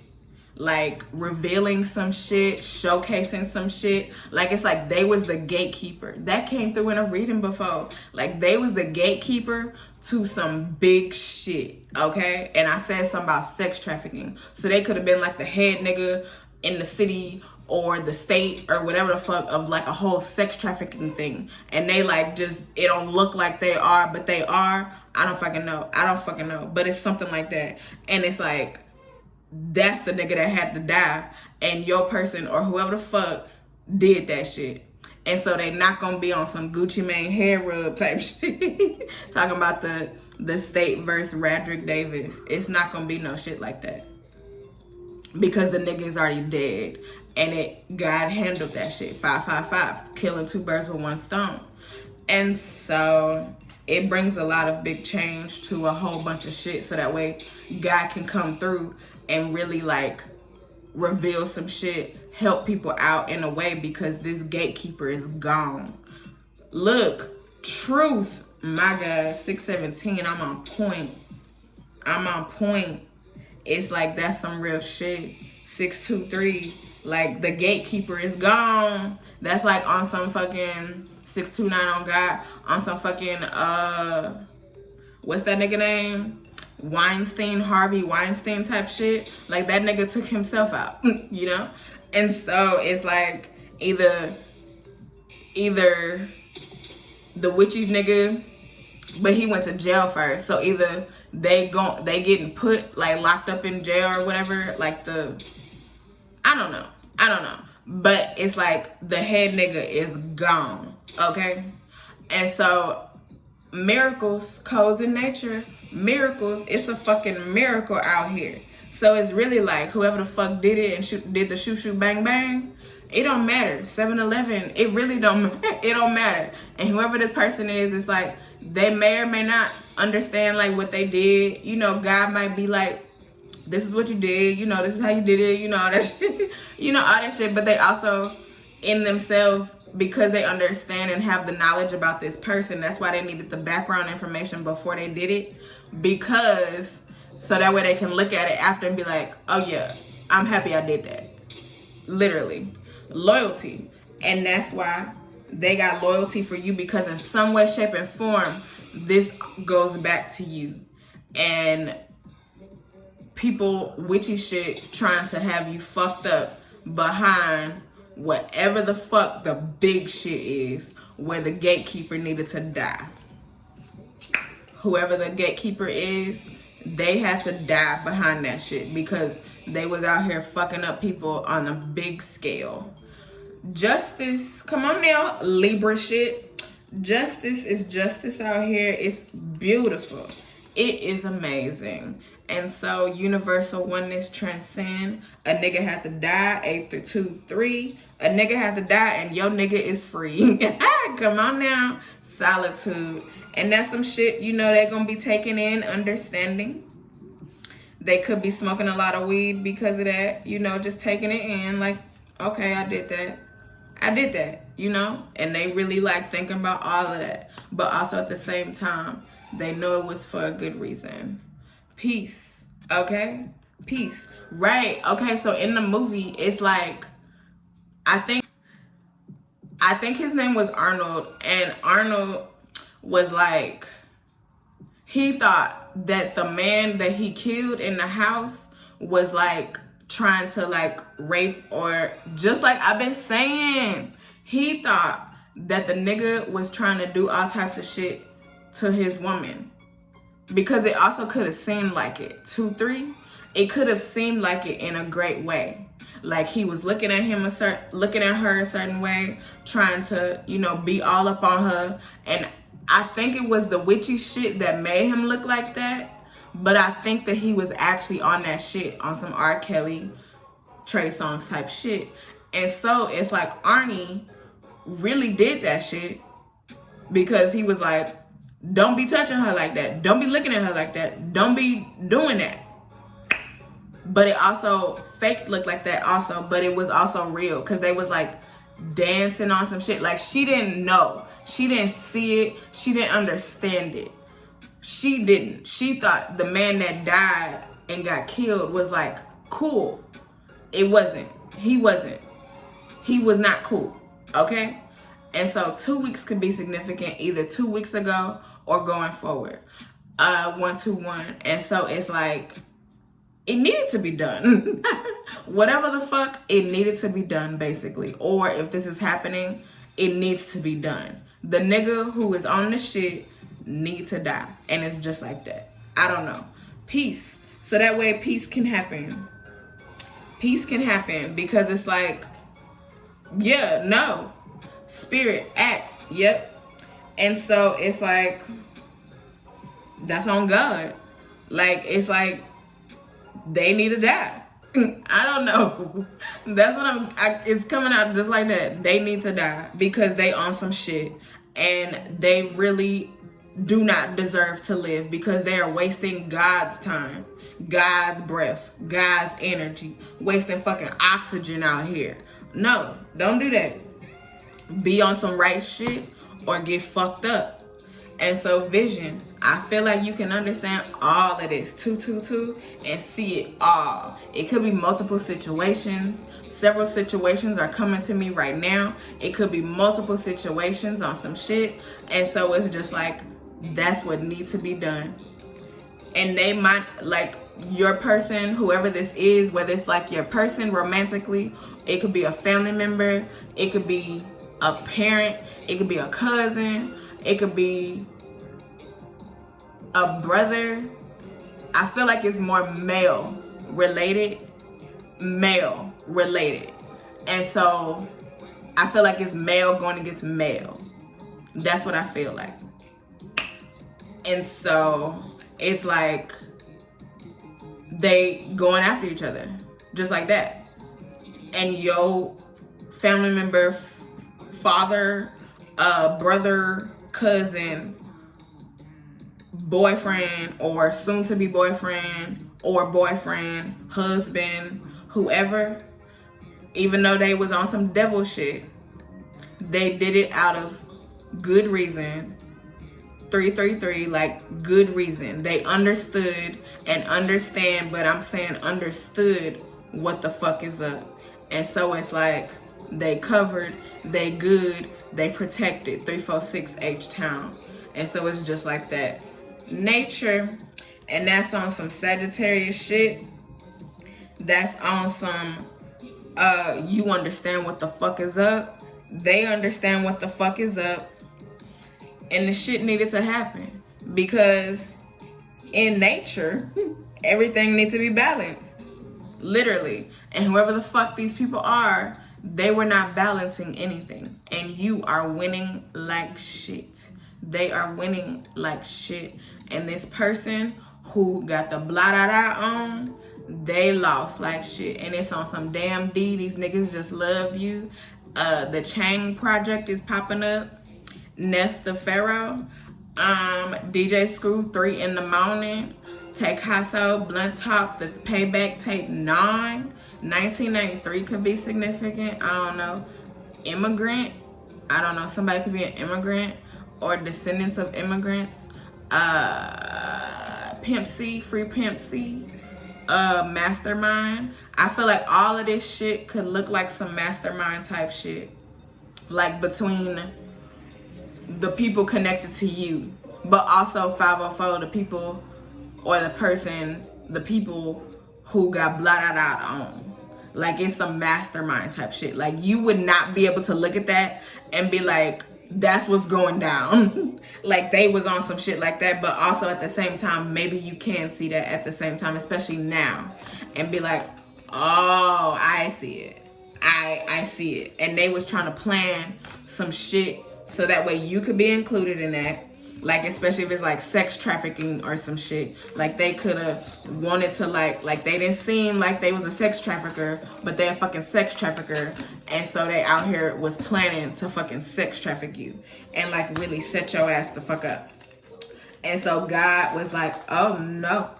Like revealing some shit, showcasing some shit. Like it's like they was the gatekeeper. That came through in a reading before. Like they was the gatekeeper to some big shit, okay? And I said something about sex trafficking. So they could have been like the head nigga in the city or the state or whatever the fuck of like a whole sex trafficking thing. And they like just, it don't look like they are, but they are. I don't fucking know. But it's something like that. And it's like, that's the nigga that had to die, and your person or whoever the fuck did that shit. And so they not gonna be on some Gucci Mane hair rub type shit. Talking about the state versus Radrick Davis. It's not gonna be no shit like that. Because the nigga is already dead. And God handled that shit. 555. Killing two birds with one stone. And so it brings a lot of big change to a whole bunch of shit. So that way God can come through and really like reveal some shit, help people out in a way, because this gatekeeper is gone. Look, truth, my God, 617, I'm on point. It's like, that's some real shit. 623, like the gatekeeper is gone. That's like on some fucking 629 on God, on some fucking, what's that nigga name? Harvey Weinstein type shit. Like that nigga took himself out, you know? And so it's like either the witchy nigga, but he went to jail first. So either they getting put like locked up in jail or whatever, like I don't know. But it's like the head nigga is gone, okay? And so miracles, codes in nature, miracles, it's a fucking miracle out here. So it's really like whoever the fuck did it and did the shoot bang bang, it don't matter. 7-Eleven, it really don't matter. And whoever this person is, it's like they may or may not understand like what they did. You know, God might be like, this is what you did, you know, this is how you did it, you know, all that shit, you know, all that shit. But they also in themselves, because they understand and have the knowledge about this person, that's why they needed the background information before they did it. Because so that way they can look at it after and be like, oh yeah, I'm happy I did that. Literally. Loyalty. And that's why they got loyalty for you, because in some way, shape, and form, this goes back to you. And people witchy shit trying to have you fucked up behind whatever the fuck the big shit is, where the gatekeeper needed to die. Whoever the gatekeeper is, they have to die behind that shit, because they was out here fucking up people on a big scale. Justice, come on now, Libra shit. Justice is justice out here. It's beautiful. It is amazing. And so universal oneness transcend. A nigga have to die. 8-2-3. A nigga have to die and your nigga is free. Come on now. Solitude. And that's some shit, you know, they're gonna be taking in, understanding. They could be smoking a lot of weed because of that, you know, just taking it in like, okay, I did that, you know? And they really like thinking about all of that. But also at the same time, they know it was for a good reason. Peace, okay? Peace, right? Okay, so in the movie, it's like, I think his name was Arnold, and Arnold was like, he thought that the man that he killed in the house was like trying to like rape, or just like I've been saying, he thought that the nigga was trying to do all types of shit to his woman, because it also could have seemed like it. 2, 3, it could have seemed like it in a great way. Like he was looking at her a certain way, trying to, you know, be all up on her. And I think it was the witchy shit that made him look like that. But I think that he was actually on that shit, on some R. Kelly, Trey Songz type shit. And so it's like Arnie really did that shit, because he was like, don't be touching her like that. Don't be looking at her like that. Don't be doing that. But it also fake looked like that also, but it was also real, because they was like dancing on some shit. Like she didn't know. She didn't see it. She didn't understand it. She didn't. She thought the man that died and got killed was like cool. It wasn't. He wasn't. He was not cool. Okay? And so 2 weeks could be significant, either 2 weeks ago or going forward. 1, 2, 1. And so it's like, it needed to be done. Whatever the fuck, it needed to be done, basically. Or if this is happening, it needs to be done. The nigga who is on the shit need to die. And it's just like that. I don't know. Peace. So that way peace can happen. Peace can happen, because it's like, yeah, no. Spirit, act, yep. And so it's like, that's on God. Like, it's like, they need to die. I don't know. That's what it's coming out just like that. They need to die, because they on some shit, and they really do not deserve to live, because they are wasting God's time, God's breath, God's energy, wasting fucking oxygen out here. No, don't do that. Be on some right shit or get fucked up. And so Vision, I feel like you can understand all of this 222 and see it all. It could be multiple situations. Several situations are coming to me right now. It could be multiple situations on some shit. And so it's just like, that's what needs to be done. And they might, like, your person, whoever this is, whether it's like your person romantically, it could be a family member, it could be a parent, it could be a cousin, it could be a brother. I feel like it's more male related. And so I feel like it's male going against male. That's what I feel like. And so it's like they going after each other just like that. And your family member, father, brother, cousin, boyfriend, or soon to be boyfriend, or boyfriend, husband, whoever, even though they was on some devil shit, they did it out of good reason. 333, like, good reason. They understood and understand, but I'm saying understood what the fuck is up. And so it's like they covered, they good, they protected. 346 H-Town. And so it's just like that. Nature, and that's on some Sagittarius shit. That's on some you understand what the fuck is up. They understand what the fuck is up. And the shit needed to happen, because in nature, everything needs to be balanced. Literally. And whoever the fuck these people are, they were not balancing anything. And you are winning like shit. They are winning like shit. And this person who got the blah da da on, they lost like shit. And it's on some damn D. These niggas just love you. The Chang Project is popping up. Neff the Pharaoh, DJ Screw 3 in the Morning, Taycasso, Blunt Talk, the Payback Tape 9, 1993 could be significant. I don't know. Immigrant, I don't know. Somebody could be an immigrant or descendants of immigrants. Pimp C, Free Pimp C, Mastermind. I feel like all of this shit could look like some mastermind type shit, like between the people connected to you, but also 504, the people or the person, the people who got blotted out on. Like, it's some mastermind type shit. Like, you would not be able to look at that and be like, that's what's going down. Like, they was on some shit like that. But also at the same time, maybe you can see that at the same time, especially now, and be like, oh, I see it. I see it. And they was trying to plan some shit so that way you could be included in that. Like, especially if it's like sex trafficking or some shit. Like, they could have wanted to like they didn't seem like they was a sex trafficker, but they're a fucking sex trafficker. And so they out here was planning to fucking sex traffic you and like really set your ass the fuck up. And so God was like, oh no,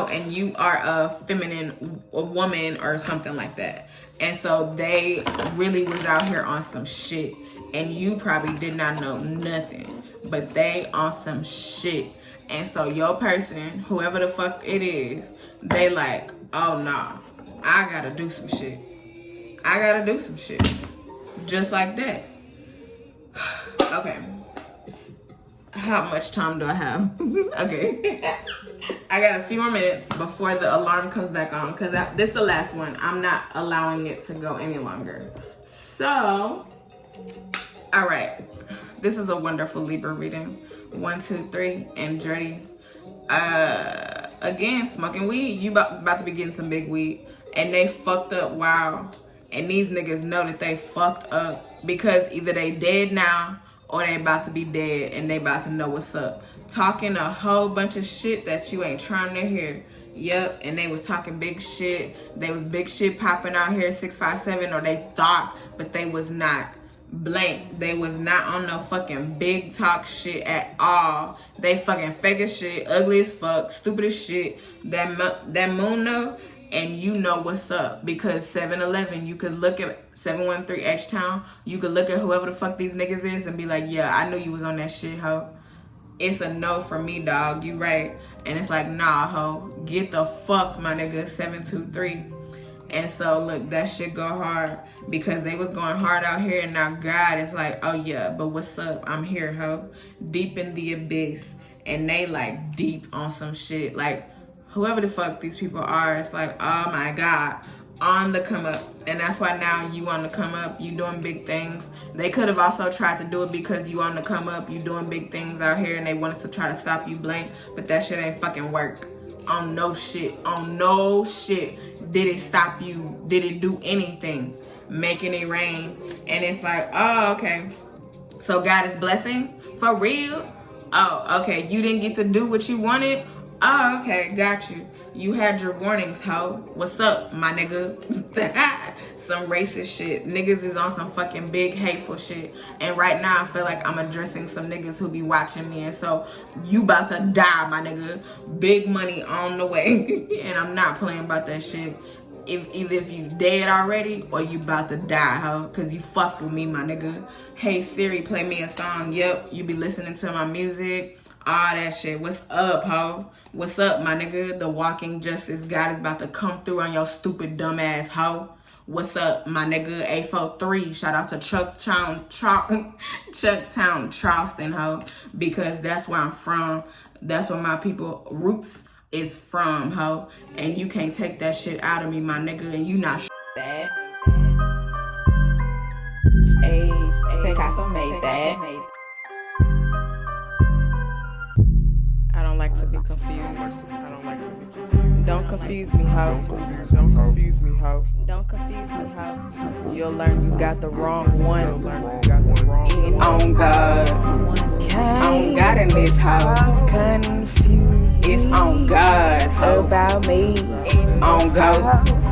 and you are a feminine woman or something like that. And so they really was out here on some shit, and you probably did not know nothing, but they on some shit. And so your person, whoever the fuck it is, they like, oh nah, I gotta do some shit. I gotta do some shit. Just like that. Okay. How much time do I have? Okay. I got a few more minutes before the alarm comes back on, because this is the last one. I'm not allowing it to go any longer. So, all right. This is a wonderful Libra reading. 1, 2, 3, and dirty. Again, smoking weed. You about to be getting some big weed. And they fucked up, wow. And these niggas know that they fucked up because either they dead now or they about to be dead and they about to know what's up. Talking a whole bunch of shit that you ain't trying to hear. Yep, and they was talking big shit. They was big shit popping out here, 657, or they thought, but they was not. Blank. They was not on no fucking big talk shit at all. They fucking fake as shit, ugly as fuck, stupid as shit. That moon know, and you know what's up, because 7-Eleven, you could look at 713 H-Town, you could look at whoever the fuck these niggas is and be like, yeah, I knew you was on that shit, ho. It's a no for me, dog. You right. And it's like, nah, ho. Get the fuck, my nigga, 723. And so, look, that shit go hard because they was going hard out here. And now God is like, oh, yeah, but what's up? I'm here, ho. Deep in the abyss. And they, like, deep on some shit. Like, whoever the fuck these people are, it's like, oh, my God. On the come up. And that's why now you on the come up. You doing big things. They could have also tried to do it because you on the come up. You doing big things out here and they wanted to try to stop you, blank. But that shit ain't fucking work. On no shit. On no shit. Did it stop you? Did it do anything? Making it rain. And it's like, oh, okay. So God is blessing? For real? Oh, okay. You didn't get to do what you wanted? Oh, okay. Got you. You had your warnings, ho. What's up, my nigga? Some racist shit. Niggas is on some fucking big hateful shit. And right now, I feel like I'm addressing some niggas who be watching me. And so, you about to die, my nigga. Big money on the way. And I'm not playing about that shit. Either if you dead already or you about to die, ho. Because you fucked with me, my nigga. Hey, Siri, play me a song. Yep, you be listening to my music. All that shit. What's up, ho? What's up, my nigga? The walking justice God is about to come through on your stupid dumb ass, ho. What's up, my nigga? 843. Shout out to Chucktown, Charleston, ho. Because that's where I'm from. That's where my people roots is from, ho. And you can't take that shit out of me, my nigga. And you not that. Taycasso made that. I don't like to be confused. Don't confuse me, ho. Don't confuse me, ho. Don't confuse me, ho. You'll learn you got the wrong one. On God. On God in this house. Confused. It's on God. About me. On God.